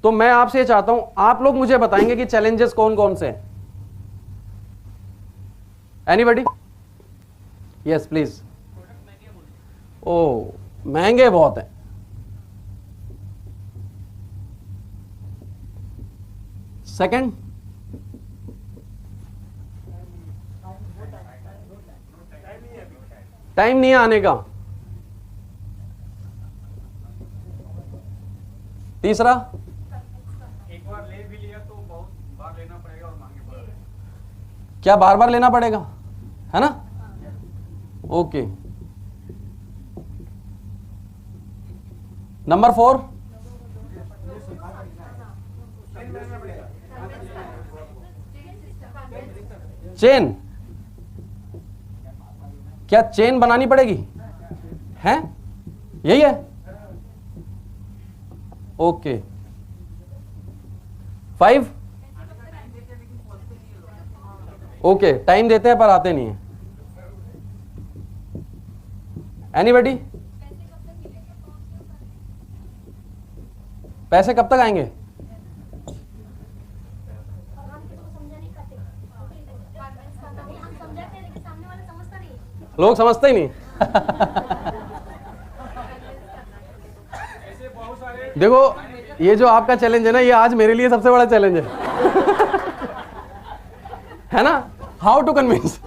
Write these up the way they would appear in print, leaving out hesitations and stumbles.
तो मैं आपसे चाहता हूं आप लोग मुझे बताएंगे कि चैलेंजेस कौन कौन से हैं। एनीबॉडी? Yes please. ओ महंगे बहुत हैं। सेकंड, टाइम नहीं है आने का। तीसरा, एक बार ले भी लिया तो बहुत बार लेना पड़ेगा और महंगे पड़ेगा। क्या बार बार लेना पड़ेगा, है ना? ओके। Number 4, chain. क्या चेन बनानी पड़ेगी, हैं? यही है। ओके। 5, ओके टाइम देते हैं पर आते नहीं है। एनीबॉडी? पैसे कब तक आएंगे? लोग समझते ही नहीं। देखो ये जो आपका चैलेंज है ना, ये आज मेरे लिए सबसे बड़ा चैलेंज है ना? How to convince.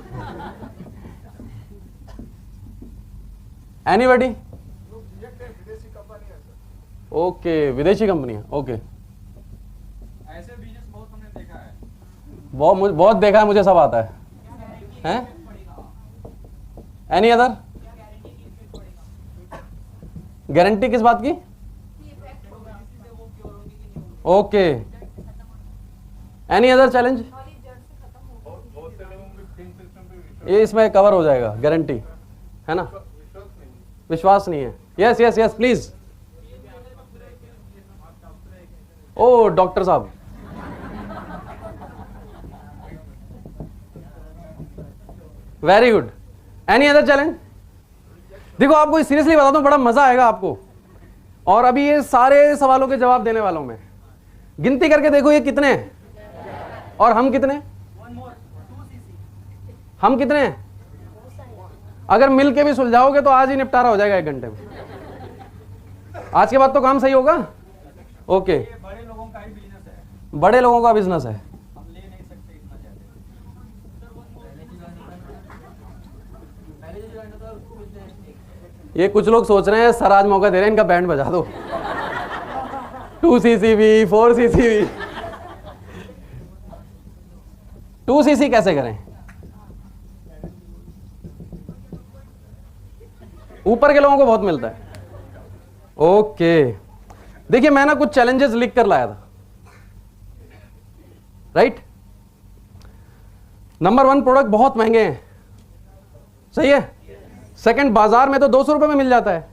Anybody? Okay, विदेशी कंपनी है। ओके, ऐसे बिजनेस बहुत हमने देखा है। बहुत देखा है, मुझे सब आता है। हैं? Any other? गारंटी किस बात की? ओके। Any other challenge? ये इसमें कवर हो जाएगा, गारंटी है ना? विश्वास नहीं है। Yes yes yes please. Oh doctor साहब, very good. Any other challenge? देखो आपको सीरियसली बताता हूं, बड़ा मजा आएगा आपको। और अभी ये सारे सवालों के जवाब देने वाला हूं मैं। गिनती करके देखो ये कितने हैं और हम कितने? हम कितने हैं? अगर मिल के भी सुलझाओगे तो आज ही निपटारा हो जाएगा 1 घंटे में। आज के बाद तो काम सही होगा। ओके, बड़े लोगों का ही बिजनेस है, बड़े लोगों का बिजनेस है। हम ले नहीं सकते इतना ज्यादा। ये कुछ लोग सोच रहे हैं सर आज मौका दे रहे हैं, इनका बैंड बजा दो। 2cc 4cc। 2cc कैसे करें? ऊपर के लोगों को बहुत मिलता है। ओके, देखिए मैं ना कुछ चैलेंजेस लिख कर लाया था, राइट? नंबर 1, प्रोडक्ट बहुत महंगे हैं, सही है। सेकंड, बाजार में तो 200 रुपए में मिल जाता है।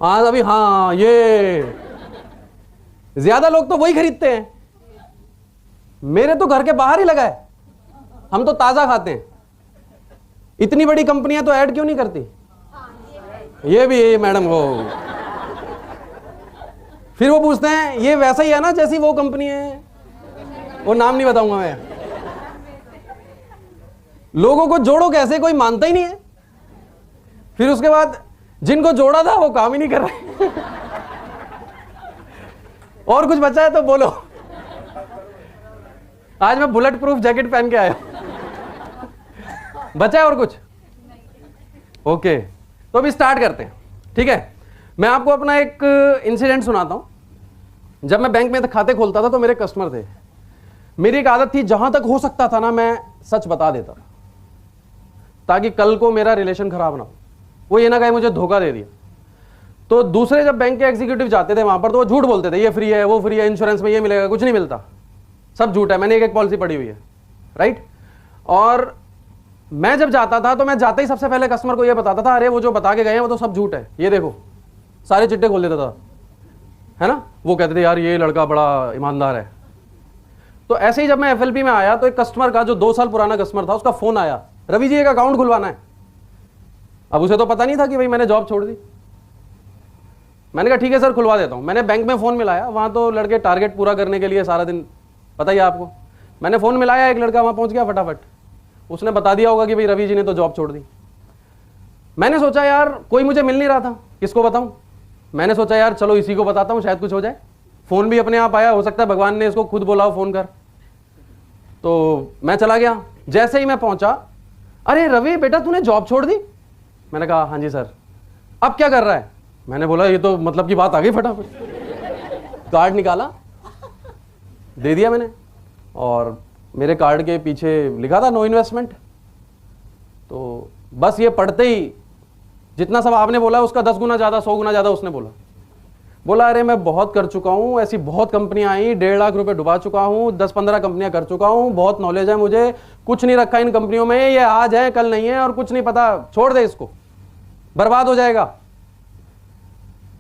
आज अभी हाँ, ये ज्यादा लोग तो वही खरीदते हैं। मेरे तो घर के बाहर ही लगा है, हम तो ताजा खाते हैं। इतनी बड़ी कंपनियां तो ऐड क्यों नहीं करती? ये भी है मैडम वो। फिर वो पूछते हैं ये वैसा ही है ना जैसी वो कंपनी है, वो नाम नहीं बताऊंगा मैं। लोगों को जोड़ो कैसे, कोई मानता ही नहीं है। फिर उसके बाद जिनको जोड़ा था वो काम ही नहीं कर रहे। और कुछ बचा है तो बोलो। आज मैं बुलेट प्रूफ जैकेट पहन के आया। बचा है और कुछ? ओके, तो अभी स्टार्ट करते हैं, ठीक है? मैं आपको अपना एक इंसिडेंट सुनाता हूं। जब मैं बैंक में खाते खोलता था तो मेरे कस्टमर थे। मेरी एक आदत थी, जहां तक हो सकता था ना मैं सच बता देता था, ताकि कल को मेरा रिलेशन खराब ना हो। वो ये ना कहे मुझे धोखा दे दिया। तो दूसरे जब बैंक के एग्जीक्यूटिव जाते थे वहां पर तो वो झूठ बोलते थे, ये फ्री है, वो फ्री है, इंश्योरेंस में ये मिलेगा, कुछ नहीं मिलता, सब झूठ है। मैंने एक पॉलिसी पड़ी हुई है, राइट? और मैं जब जाता था तो मैं जाते ही सबसे पहले कस्टमर को ये बताता था, अरे वो जो बता के गए हैं वो तो सब झूठ है, ये देखो। सारे चिट्टे खोल देता था, है ना? वो कहते थे यार ये लड़का बड़ा ईमानदार है। तो ऐसे ही जब मैं एफएलपी में आया तो एक कस्टमर का, जो 2 साल पुराना कस्टमर था, उसका फोन आया, रवि जी एक अकाउंट खुलवाना है। अब उसे तो पता नहीं था कि भाई मैंने जॉब छोड़ दी। मैंने कहा ठीक है सर खुलवा देता हूँ। मैंने बैंक में फ़ोन मिलाया, वहाँ तो लड़के टारगेट पूरा करने के लिए सारा दिन, पता ही है आपको। मैंने फ़ोन मिलाया, एक लड़का वहाँ पहुँच गया फटाफट, उसने बता दिया होगा कि भाई रवि जी ने तो जॉब छोड़ दी। मैंने सोचा यार कोई मुझे मिल नहीं रहा था, किसको बताऊँ। मैंने सोचा यार चलो इसी को बताता हूँ, शायद कुछ हो जाए। फ़ोन भी अपने आप आया, हो सकता है भगवान ने इसको खुद बोला हो फ़ोन कर। तो मैं चला गया। जैसे ही मैं पहुँचा, अरे रवि बेटा तूने जॉब छोड़ दी। मैंने कहा हाँ जी सर। अब क्या कर रहा है? मैंने बोला ये तो मतलब की बात आ गई। फटाफट कार्ड निकाला, दे दिया मैंने, और मेरे कार्ड के पीछे लिखा था नो इन्वेस्टमेंट। तो बस ये पढ़ते ही जितना सब आपने बोला उसका 10 गुना ज़्यादा, 100 गुना ज़्यादा उसने बोला अरे मैं बहुत कर चुका हूँ, ऐसी बहुत कंपनियां आई, 1.5 लाख रुपए डुबा चुका हूँ, 10-15 कंपनियां कर चुका हूँ, बहुत नॉलेज है मुझे, कुछ नहीं रखा इन कंपनियों में, ये आज है कल नहीं है और कुछ नहीं पता, छोड़ दे इसको, बर्बाद हो जाएगा।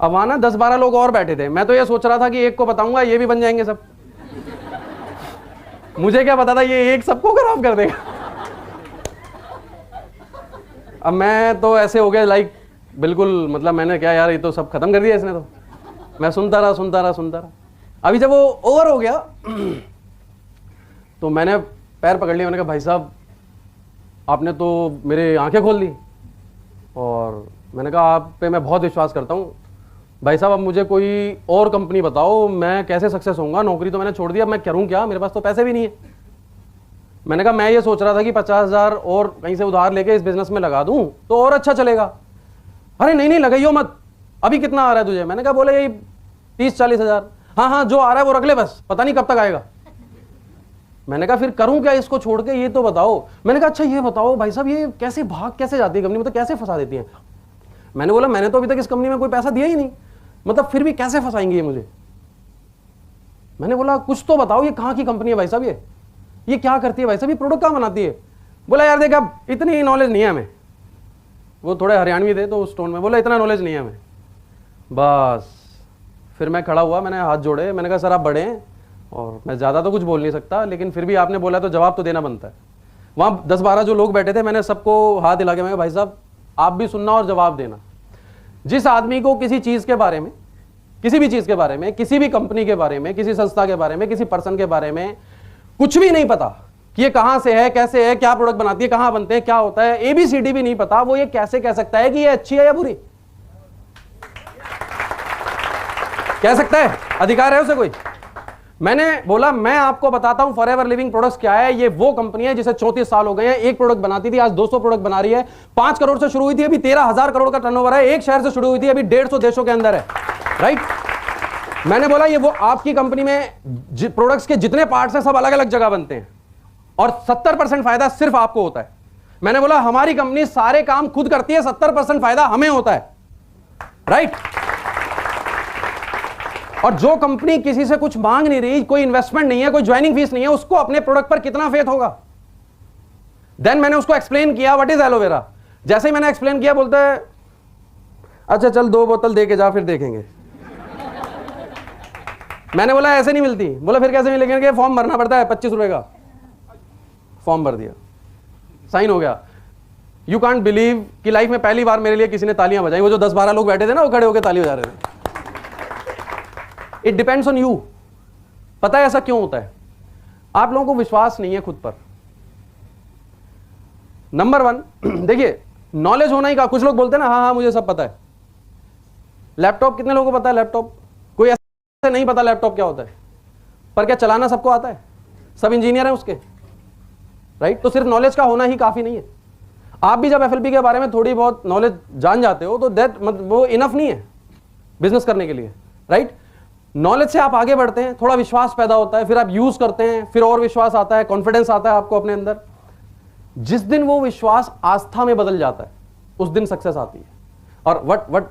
अब वहां ना 10-12 लोग और बैठे थे। मैं तो ये सोच रहा था कि एक को बताऊंगा ये भी बन जाएंगे सब। मुझे क्या पता था ये एक सबको खराब कर देगा। अब मैं तो ऐसे हो गया लाइक बिल्कुल, मतलब मैंने क्या यार ये तो सब खत्म कर दिया इसने। तो मैं सुनता रहा। अभी जब वो ओवर हो गया तो मैंने पैर पकड़ लिया। मैंने कहा भाई साहब आपने तो मेरे आंखें खोल दी, और मैंने कहा आप पे मैं बहुत विश्वास करता हूँ भाई साहब, अब मुझे कोई और कंपनी बताओ, मैं कैसे सक्सेस होऊंगा, नौकरी तो मैंने छोड़ दी, अब मैं करूँ क्या, मेरे पास तो पैसे भी नहीं है। मैंने कहा मैं ये सोच रहा था कि 50,000 और कहीं से उधार लेके इस बिजनेस में लगा दूं तो और अच्छा चलेगा। अरे नहीं लगाइयो मत, अभी कितना आ रहा है तुझे? मैंने कहा बोले यही 30-40 हज़ार। हाँ जो आ रहा है वो रख ले, बस पता नहीं कब तक आएगा। मैंने कहा फिर करूं क्या इसको छोड़ के, ये तो बताओ। मैंने कहा अच्छा ये बताओ भाई साहब ये कैसे भाग कैसे जाती है कंपनी, मतलब कैसे फंसा देती है। मैंने बोला मैंने तो अभी तक इस कंपनी में कोई पैसा दिया ही नहीं, मतलब फिर भी कैसे फंसाएंगे ये मुझे। मैंने बोला कुछ तो बताओ, ये कहाँ की कंपनी है भाई साहब, ये क्या करती है भाई साहब, ये प्रोडक्ट कहाँ बनाती है? बोला यार देख अब इतनी नॉलेज नहीं है हमें। वो थोड़े हरियाणवी थे तो उस टोन में बोला इतना नॉलेज नहीं है हमें। बस फिर मैं खड़ा हुआ, मैंने हाथ जोड़े, मैंने कहा सर आप बड़े हैं और मैं ज़्यादा तो कुछ बोल नहीं सकता, लेकिन फिर भी आपने बोला तो जवाब तो देना बनता है। वहाँ 10-12 जो लोग बैठे थे, मैंने सबको हाथ हिला के मैं भाई साहब आप भी सुनना और जवाब देना। जिस आदमी को किसी चीज़ के बारे में, किसी भी चीज़ के बारे में, किसी भी कंपनी के बारे में, किसी संस्था के बारे में, किसी पर्सन के बारे में कुछ भी नहीं पता कि ये कहाँ से है, कैसे है, क्या प्रोडक्ट बनाती है, कहाँ बनते हैं, क्या होता है, ABCD भी नहीं पता, वो ये कैसे कह सकता है कि ये अच्छी है या बुरी? कह सकता है? अधिकार है उसे कोई? मैंने बोला मैं आपको बताता हूं फॉरएवर लिविंग प्रोडक्ट्स क्या है। ये वो कंपनी है जिसे 34 साल हो गए हैं, एक प्रोडक्ट बनाती थी, आज 200 प्रोडक्ट बना रही है। 5 करोड़ से शुरू हुई थी, अभी 13,000 करोड़ का टर्नओवर है। एक शहर से शुरू हुई थी, अभी 150 देशों के अंदर है। राइट? मैंने बोला ये वो आपकी कंपनी में प्रोडक्ट्स के जितने पार्ट्स हैं सब अलग अलग जगह बनते हैं और 70% फायदा सिर्फ आपको होता है। मैंने बोला हमारी कंपनी सारे काम खुद करती है, 70% फायदा हमें होता है। राइट? और जो कंपनी किसी से कुछ मांग नहीं रही, कोई इन्वेस्टमेंट नहीं है, कोई ज्वाइनिंग फीस नहीं है, उसको अपने प्रोडक्ट पर कितना फेथ होगा? देन मैंने उसको एक्सप्लेन किया व्हाट इज एलोवेरा। जैसे ही मैंने एक्सप्लेन किया बोलता है अच्छा चल 2 बोतल दे के जा फिर देखेंगे। मैंने बोला ऐसे नहीं मिलती। बोला फिर कैसे मिलेंगे? फॉर्म भरना पड़ता है 25 रुपए का। फॉर्म भर दिया, साइन हो गया। यू कांट बिलीव कि लाइफ में पहली बार मेरे लिए किसी ने तालियां बजाई। वो जो 10-12 लोग बैठे थे ना, वो खड़े होकर ताली बजा रहे थे। It depends on you. पता है ऐसा क्यों होता है? आप लोगों को विश्वास नहीं है खुद पर। नंबर 1 देखिए नॉलेज होना ही का, कुछ लोग बोलते हैं ना हाँ मुझे सब पता है। लैपटॉप कितने लोगों को पता है? लैपटॉप कोई ऐसा नहीं पता लैपटॉप क्या होता है, पर क्या चलाना सबको आता है? सब इंजीनियर हैं उसके। राइट? तो सिर्फ नॉलेज का होना ही काफी नहीं है। आप भी जब FLP के बारे में थोड़ी बहुत नॉलेज जान जाते हो तो दैट वो इनफ नहीं है बिजनेस करने के लिए। राइट? नॉलेज से आप आगे बढ़ते हैं, थोड़ा विश्वास पैदा होता है, फिर आप यूज करते हैं, फिर और विश्वास आता है, कॉन्फिडेंस आता है आपको अपने अंदर। जिस दिन वो विश्वास आस्था में बदल जाता है उस दिन सक्सेस आती है। और वट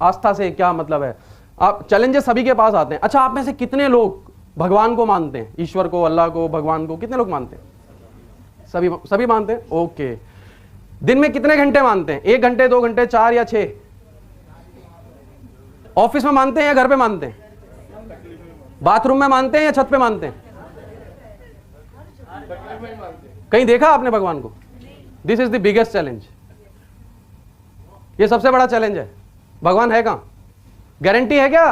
आस्था से क्या मतलब है? आप चैलेंजेस सभी के पास आते हैं। अच्छा आप में से कितने लोग भगवान को मानते हैं? ईश्वर को, अल्लाह को, भगवान को कितने लोग मानते हैं? सभी मानते हैं। ओके। दिन में कितने घंटे मानते हैं? 1 घंटे, 2 घंटे, 4 या 6? ऑफिस में मानते हैं या घर पे मानते हैं? बाथरूम में मानते हैं या छत पे मानते हैं? कहीं देखा आपने भगवान को? This is the biggest challenge. ये सबसे बड़ा चैलेंज है। भगवान है कहां? गारंटी है क्या?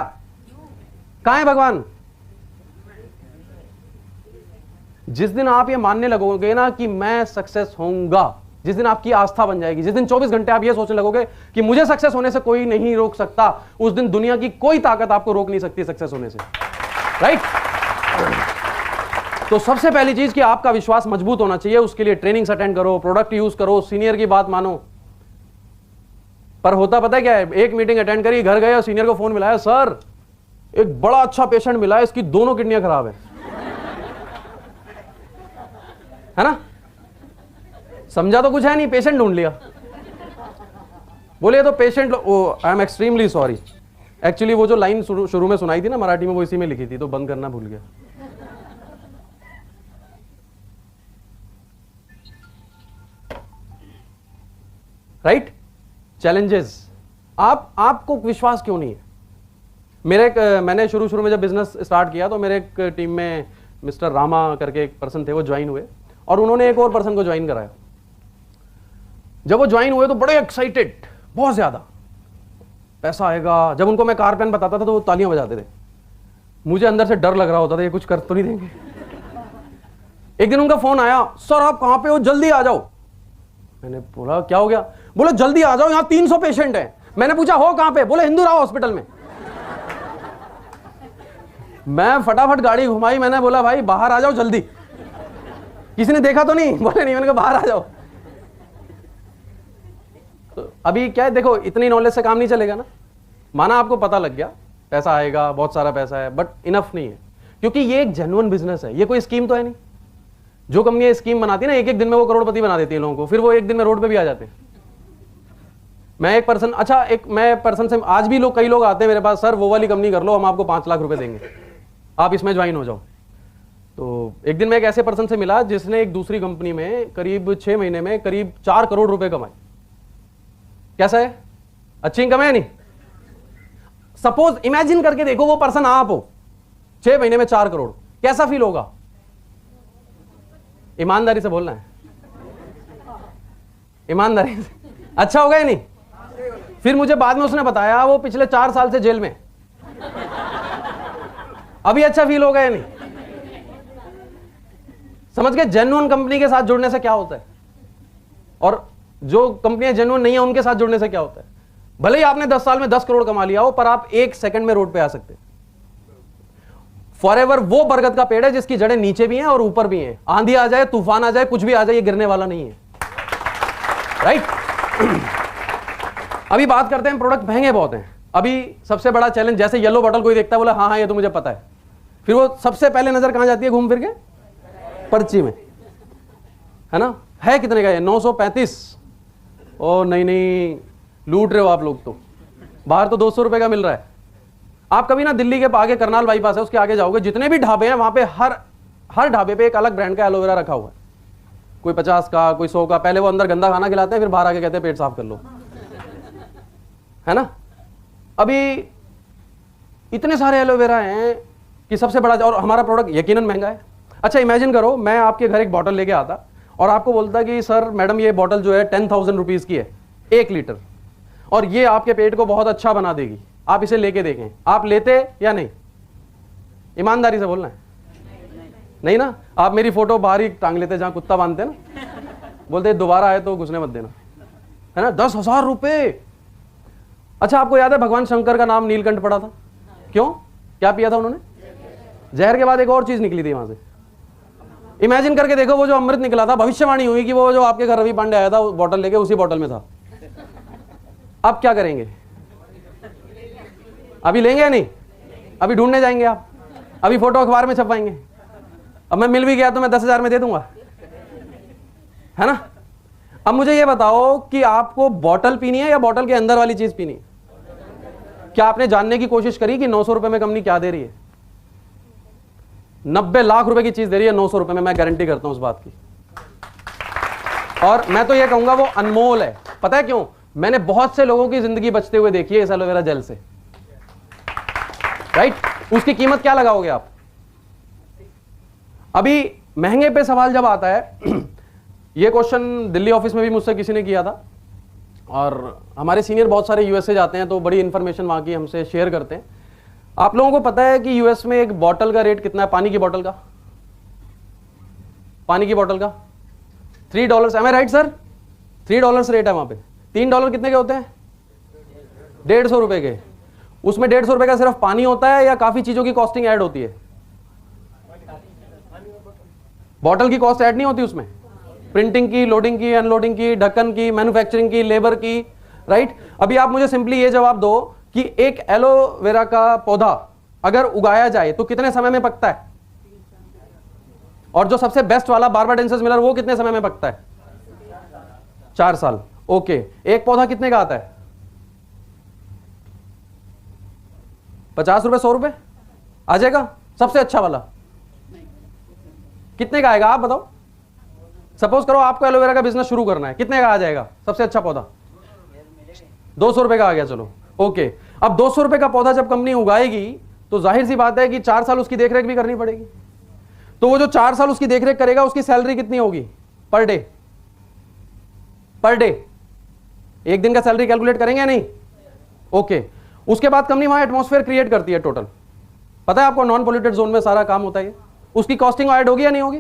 कहां है भगवान? जिस दिन आप ये मानने लगोगे ना कि मैं सक्सेस होऊंगा, जिस दिन आपकी आस्था बन जाएगी, जिस दिन 24 घंटे आप ये सोचने लगोगे कि मुझे सक्सेस होने से कोई नहीं रोक सकता, उस दिन दुनिया की कोई ताकत आपको रोक नहीं सकती सक्सेस होने से। राइट? तो सबसे पहली चीज कि आपका विश्वास मजबूत होना चाहिए, उसके लिए ट्रेनिंग्स अटेंड करो, प्रोडक्ट यूज करो, सीनियर की बात मानो। पर होता पता है क्या है? एक मीटिंग अटेंड करी, घर गए और सीनियर को फोन मिलाया, सर एक बड़ा अच्छा पेशेंट मिला है, इसकी दोनों किडनियां खराब है ना? समझा तो कुछ है नहीं, पेशेंट ढूंढ लिया। बोले तो patient, I am extremely sorry, actually वो जो लाइन शुरू में सुनाई थी ना मराठी में, वो इसी में लिखी थी, तो बंद करना भूल गया। राइट? चैलेंजेस। आपको विश्वास क्यों नहीं है? मैंने शुरू में जब बिजनेस स्टार्ट किया तो मेरे एक टीम में मिस्टर रामा करके एक पर्सन थे, वो ज्वाइन हुए और उन्होंने एक और पर्सन को ज्वाइन कराया। जब वो ज्वाइन हुए तो बड़े एक्साइटेड, बहुत ज्यादा पैसा आएगा। जब उनको मैं कार पेन बताता था तो वो तालियां बजाते थे। मुझे अंदर से डर लग रहा होता था, ये कुछ कर तो नहीं देंगे। एक दिन उनका फोन आया, सर आप कहां पे हो, जल्दी आ जाओ। मैंने बोला क्या हो गया? बोले जल्दी आ जाओ, यहां 300 पेशेंट हैं। मैंने पूछा हो कहां पे? बोले हिंदू राव हॉस्पिटल में। मैं फटाफट गाड़ी घुमाई, मैंने बोला भाई बाहर आ जाओ जल्दी। किसी ने देखा तो नहीं? बोले नहीं। मैंने कहा बाहर आ जाओ। तो अभी क्या है, देखो इतनी नॉलेज से काम नहीं चलेगा ना। माना आपको पता लग गया पैसा आएगा, बहुत सारा पैसा है, बट इनफ नहीं है, क्योंकि ये एक जेन्युइन बिजनेस है, ये कोई स्कीम तो है नहीं। जो कंपनी स्कीम बनाती है ना, एक दिन में वो करोड़पति बना देती है लोगों को, फिर वो एक दिन में रोड पे भी आ जाते हैं। मैं एक पर्सन से आज भी कई लोग आते हैं मेरे पास, सर वो वाली कंपनी कर लो, हम आपको 5 लाख रुपए देंगे, आप इसमें ज्वाइन हो जाओ। तो एक दिन मैं एक ऐसे पर्सन से मिला जिसने एक दूसरी कंपनी में करीब 6 महीने में करीब 4 करोड़ रुपए कमाए। कैसा है? अच्छी इनकम है नहीं? सपोज इमेजिन करके देखो वो पर्सन आप हो, 6 महीने में 4 करोड़, कैसा फील होगा? ईमानदारी से बोलना है, ईमानदारी से। अच्छा होगा या नहीं? फिर मुझे बाद में उसने बताया वो पिछले 4 साल से जेल में। अभी अच्छा फील होगा या नहीं? समझ गए? जेन्युइन कंपनी के साथ जुड़ने से क्या होता है और जो कंपनियां जेन्युइन नहीं है उनके साथ जुड़ने से क्या होता है। भले ही आपने 10 साल में 10 करोड़ कमा लिया हो, पर आप 1 सेकंड में रोड पे आ सकते हैं। फॉरएवर वो बरगद का पेड़ है जिसकी जड़ें नीचे भी हैं और ऊपर भी हैं। आंधी आ जाए, तूफान आ जाए, कुछ भी आ जाए, ये गिरने वाला नहीं है। राइट? अभी बात करते हैं, प्रोडक्ट महंगे बहुत हैं। अभी सबसे बड़ा चैलेंज, जैसे येलो बॉटल कोई देखता है बोला हाँ हाँ ये तो मुझे पता है, फिर वो सबसे पहले नजर कहां जाती है घूम फिर के? पर्ची में, है ना? है कितने का ये? 935। ओ नहीं, लूट रहे हो आप लोग। तो बाहर तो 200 रुपए का मिल रहा है। आप कभी ना दिल्ली के आगे करनाल बाईपास है, उसके आगे जाओगे, जितने भी ढाबे हैं वहां पे हर ढाबे पे एक अलग ब्रांड का एलोवेरा रखा हुआ है। कोई 50 का, कोई 100 का। पहले वो अंदर गंदा खाना खिलाते हैं, फिर बाहर आके कहते हैं पेट साफ कर लो, है ना? अभी इतने सारे एलोवेरा हैं कि सबसे बड़ा, और हमारा प्रोडक्ट यकीनन महंगा है। अच्छा इमेजिन करो मैं आपके घर एक बॉटल लेके आता और आपको बोलता कि सर मैडम ये बॉटल जो है 10,000 रुपीज की है, 1 लीटर, और ये आपके पेट को बहुत अच्छा बना देगी, आप इसे लेके देखें। आप लेते या नहीं? ईमानदारी से बोलना है। नहीं ना? आप मेरी फोटो बाहर ही टांग लेते जहां कुत्ता बांधते ना, बोलते दोबारा आए तो घुसने मत देना, है ना? 10,000 रुपए। अच्छा आपको याद है भगवान शंकर का नाम नीलकंठ पड़ा था? क्यों? क्या पिया था उन्होंने? जहर के बाद एक और चीज निकली थी वहां से। इमेजिन करके देखो वो जो अमृत निकला था, भविष्यवाणी हुई कि वो जो आपके घर रवि पांडे आया था बॉटल लेके, उसी बॉटल में था। अब क्या करेंगे? अभी लेंगे या नहीं? अभी ढूंढने जाएंगे आप? अभी फोटो अखबार में छपवाएंगे? अब मैं मिल भी गया तो मैं 10,000 में दे दूंगा, है ना? अब मुझे ये बताओ कि आपको बॉटल पीनी है या बॉटल के अंदर वाली चीज पीनी है? क्या आपने जानने की कोशिश करी कि 900 रुपए में कंपनी क्या दे रही है? 90 लाख रुपए की चीज दे रही है 900 रुपए में, मैं गारंटी करता हूं उस बात की। और मैं तो ये कहूंगा वो अनमोल है। पता है क्यों? मैंने बहुत से लोगों की जिंदगी बचते हुए देखी है इस एलोवेरा जेल से। राइट? उसकी कीमत क्या लगाओगे आप? अभी महंगे पे सवाल जब आता है, ये क्वेश्चन दिल्ली ऑफिस में भी मुझसे किसी ने किया था। और हमारे सीनियर बहुत सारे यूएसए जाते हैं तो बड़ी इंफॉर्मेशन वहाँ की हमसे शेयर करते हैं। आप लोगों को पता है कि यूएस में एक बॉटल का रेट कितना है? पानी की बॉटल का, पानी की बॉटल का $3। एम आई राइट सर? $3 रेट है वहाँ पे। $3 कितने के होते हैं? 150 रुपए के। उसमें 150 रुपए का सिर्फ पानी होता है या काफी चीजों की कॉस्टिंग ऐड होती है? बॉटल की कॉस्ट ऐड नहीं होती उसमें, प्रिंटिंग की, लोडिंग की, अनलोडिंग की, ढक्कन की, मैन्युफैक्चरिंग की, लेबर की, राइट। अभी आप मुझे सिंपली ये जवाब दो कि एक एलोवेरा का पौधा अगर उगाया जाए तो कितने समय में पकता है? और जो सबसे बेस्ट वाला बार्बाडेंसिस मिलर वो कितने समय में पकता है? 4 साल। ओके, एक पौधा कितने का आता है? 50 रुपए, 100 रुपए आ जाएगा? सबसे अच्छा वाला कितने का आएगा आप बताओ? सपोज करो आपको एलोवेरा का बिजनेस शुरू करना है, कितने का आ जाएगा सबसे अच्छा पौधा? 200 रुपए का आ गया, चलो ओके। अब 200 रुपए का पौधा जब कंपनी उगाएगी तो जाहिर सी बात है कि 4 साल उसकी देखरेख भी करनी पड़ेगी। तो वो जो 4 साल उसकी देखरेख करेगा उसकी सैलरी कितनी होगी पर डे? पर डे एक दिन का सैलरी कैलकुलेट करेंगे या नहीं? ओके। उसके बाद कंपनी वहां एटमॉस्फेयर क्रिएट करती है टोटल, पता है आपको, नॉन पॉल्यूटेड जोन में सारा काम होता है। उसकी कॉस्टिंग ऐड होगी या नहीं होगी?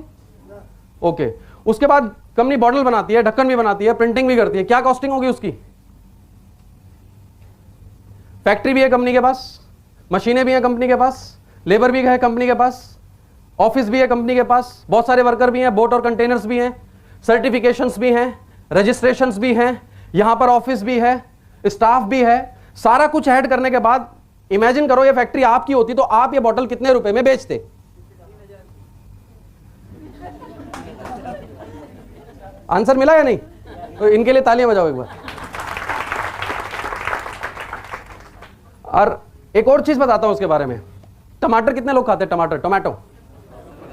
ओके। उसके बाद कंपनी बॉटल बनाती है, ढक्कन भी बनाती है, प्रिंटिंग भी करती है, क्या कॉस्टिंग होगी उसकी? फैक्ट्री भी है कंपनी के पास, मशीनें भी हैं कंपनी के पास, लेबर भी है कंपनी के पास, ऑफिस भी है कंपनी के पास, बहुत सारे वर्कर भी हैं, बोट और कंटेनर्स भी हैं, सर्टिफिकेशंस भी हैं, रजिस्ट्रेशंस भी हैं, यहां पर ऑफिस भी है, स्टाफ भी है। सारा कुछ ऐड करने के बाद इमेजिन करो ये फैक्ट्री आपकी होती तो आप ये बॉटल कितने रुपए में बेचते? आंसर मिला या नहीं? तो इनके लिए तालियां बजाओ एक बार। और एक और चीज बताता हूं उसके बारे में, टमाटर कितने लोग खाते हैं? टमाटो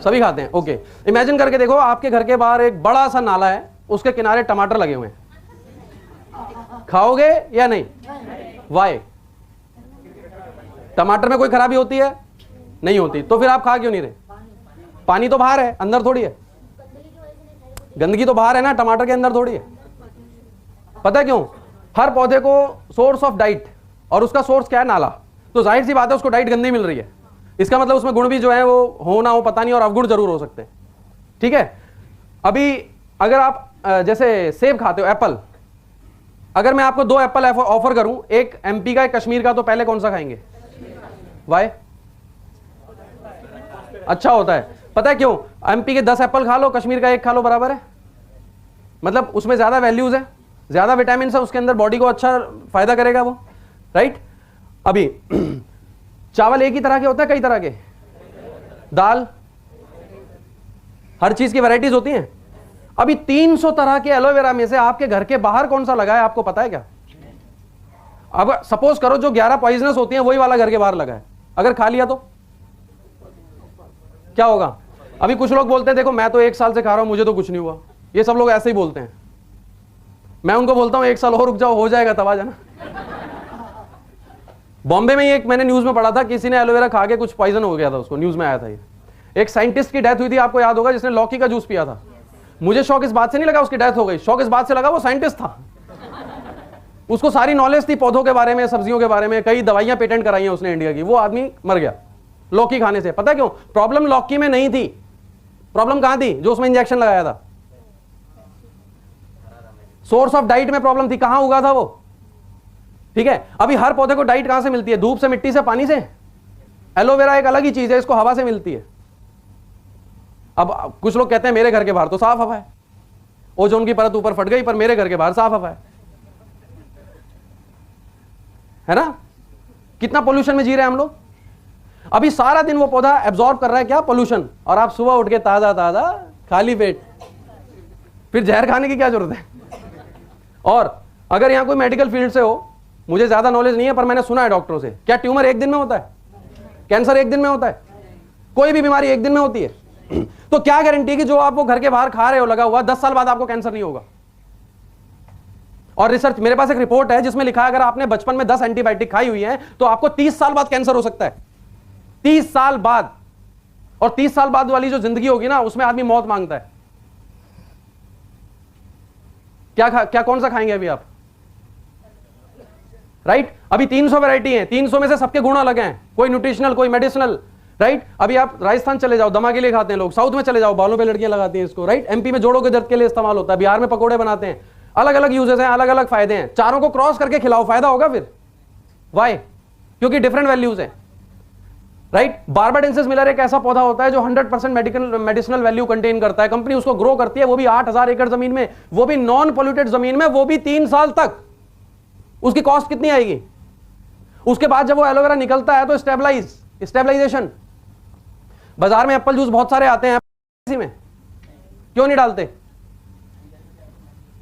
सभी खाते हैं। ओके, इमेजिन करके देखो आपके घर के बाहर एक बड़ा सा नाला है, उसके किनारे टमाटर लगे हुए हैं, खाओगे या नहीं? वाई? टमाटर में कोई खराबी होती है? नहीं होती। तो फिर आप खा क्यों नहीं रहे? पानी तो बाहर है, अंदर थोड़ी है। गंदगी तो बाहर है ना, टमाटर के अंदर थोड़ी है। पता है क्यों? हर पौधे को सोर्स ऑफ डाइट, और उसका सोर्स क्या है? नाला। तो जाहिर सी बात है उसको डाइट गंदी मिल रही है, इसका मतलब उसमें गुण भी जो है वो हो ना हो पता नहीं, और अवगुण जरूर हो सकते हैं। ठीक है। अभी अगर आप जैसे सेब खाते हो, एप्पल, अगर मैं आपको 2 एप्पल ऑफर करूं, एक एमपी का एक कश्मीर का, तो पहले कौन सा खाएंगे? वाई? अच्छा होता है। पता है क्यों? एमपी के 10 एप्पल खा लो, कश्मीर का 1 खा लो, बराबर है। मतलब उसमें ज्यादा वैल्यूज है, ज्यादा विटामिन है उसके अंदर, बॉडी को अच्छा फायदा करेगा वो, राइट। अभी चावल एक ही तरह के होता है, कई तरह के? दाल, हर चीज की वैरायटीज होती हैं। अभी 300 तरह के एलोवेरा में से आपके घर के बाहर कौन सा लगा है आपको पता है क्या? अब सपोज करो जो 11 पॉइजनस होती हैं वही वाला घर के बाहर लगा है, अगर खा लिया तो क्या होगा? अभी कुछ लोग बोलते हैं देखो मैं तो 1 साल से खा रहा हूं, मुझे तो कुछ नहीं हुआ। ये सब लोग ऐसे ही बोलते हैं। मैं उनको बोलता हूं 1 साल और रुक जाओ, हो जाएगा तब आ जाना। बॉम्बे में एक मैंने न्यूज में पढ़ा था, किसी ने एलोवेरा खा के कुछ पॉइजन हो गया था उसको, न्यूज में आया था ये। एक साइंटिस्ट की डेथ हुई थी, आपको याद होगा, जिसने लौकी का जूस पिया था। मुझे शौक इस बात से नहीं लगा उसकी डेथ हो गई, शौक इस बात से लगा वो साइंटिस्ट था, उसको सारी नॉलेज थी पौधों के बारे में, सब्जियों के बारे में, कई दवाइयां पेटेंट कराई हैं उसने इंडिया की। वो आदमी मर गया लौकी खाने से। पता क्यों? प्रॉब्लम लौकी में नहीं थी, प्रॉब्लम कहां थी? जो उसमें इंजेक्शन लगाया था। सोर्स ऑफ डाइट में प्रॉब्लम थी, कहां उगा था वो। ठीक है। अभी हर पौधे को डाइट कहां से मिलती है? धूप से, मिट्टी से, पानी से। एलोवेरा एक अलग ही चीज है, इसको हवा से मिलती है। अब कुछ लोग कहते हैं मेरे घर के बाहर तो साफ हवा है, ओजोन की परत ऊपर फट गई, पर मेरे घर के बाहर साफ हवा है ना? कितना पोल्यूशन में जी रहे हैं हम लोग। अभी सारा दिन वो पौधा एब्जॉर्ब कर रहा है क्या? पोल्यूशन। और आप सुबह उठ के ताजा ताजा खाली पेट, फिर जहर खाने की क्या जरूरत है? और अगर यहां कोई मेडिकल फील्ड से हो, मुझे ज्यादा नॉलेज नहीं है पर मैंने सुना है डॉक्टरों से, क्या ट्यूमर एक दिन में होता है? कैंसर एक दिन में होता है? कोई भी बीमारी एक दिन में होती है? तो क्या गारंटी कि जो आप वो घर के बाहर खा रहे हो लगा हुआ, 10 साल बाद आपको कैंसर नहीं होगा? और रिसर्च, मेरे पास एक रिपोर्ट है जिसमें लिखा है अगर आपने बचपन में 10 एंटीबायोटिक खाई हुई है तो आपको 30 साल बाद कैंसर हो सकता है। 30 साल बाद। और 30 साल बाद वाली जो जिंदगी होगी ना, उसमें आदमी मौत मांगता है। क्या कौन सा खाएंगे अभी आप? राइट? अभी 300 वैरायटी है, 300 में से सबके गुण अलग हैं, कोई न्यूट्रिशनल, कोई मेडिसिनल, राइट? अभी आप राजस्थान चले जाओ, दमा के लिए खाते हैं लोग, साउथ में चले जाओ, बालों पे लड़कियां लगाती हैं इसको, राइट? एमपी में जोड़ों के दर्द के लिए इस्तेमाल होता है, बिहार में पकोड़े बनाते हैं, अलग अलग यूजेस हैं, अलग अलग फायदे हैं, चारों को क्रॉस करके खिलाओ, फायदा होगा फिर। वाई? क्योंकि डिफरेंट वैल्यूज हैं, राइट? बार्बाडेंसिस मिलर एक ऐसा पौधा होता है जो 100% मेडिसिनल वैल्यू कंटेन करता है, कंपनी उसको ग्रो करती है, वो भी 8000 एकड़ जमीन में, वो भी नॉन पोल्यूटेड जमीन में, वो भी 3 साल तक। उसकी कॉस्ट कितनी आएगी? उसके बाद जब वो एलोवेरा निकलता है तो स्टेबलाइजेशन। बाजार में एप्पल जूस बहुत सारे आते हैं, इसी में क्यों नहीं डालते?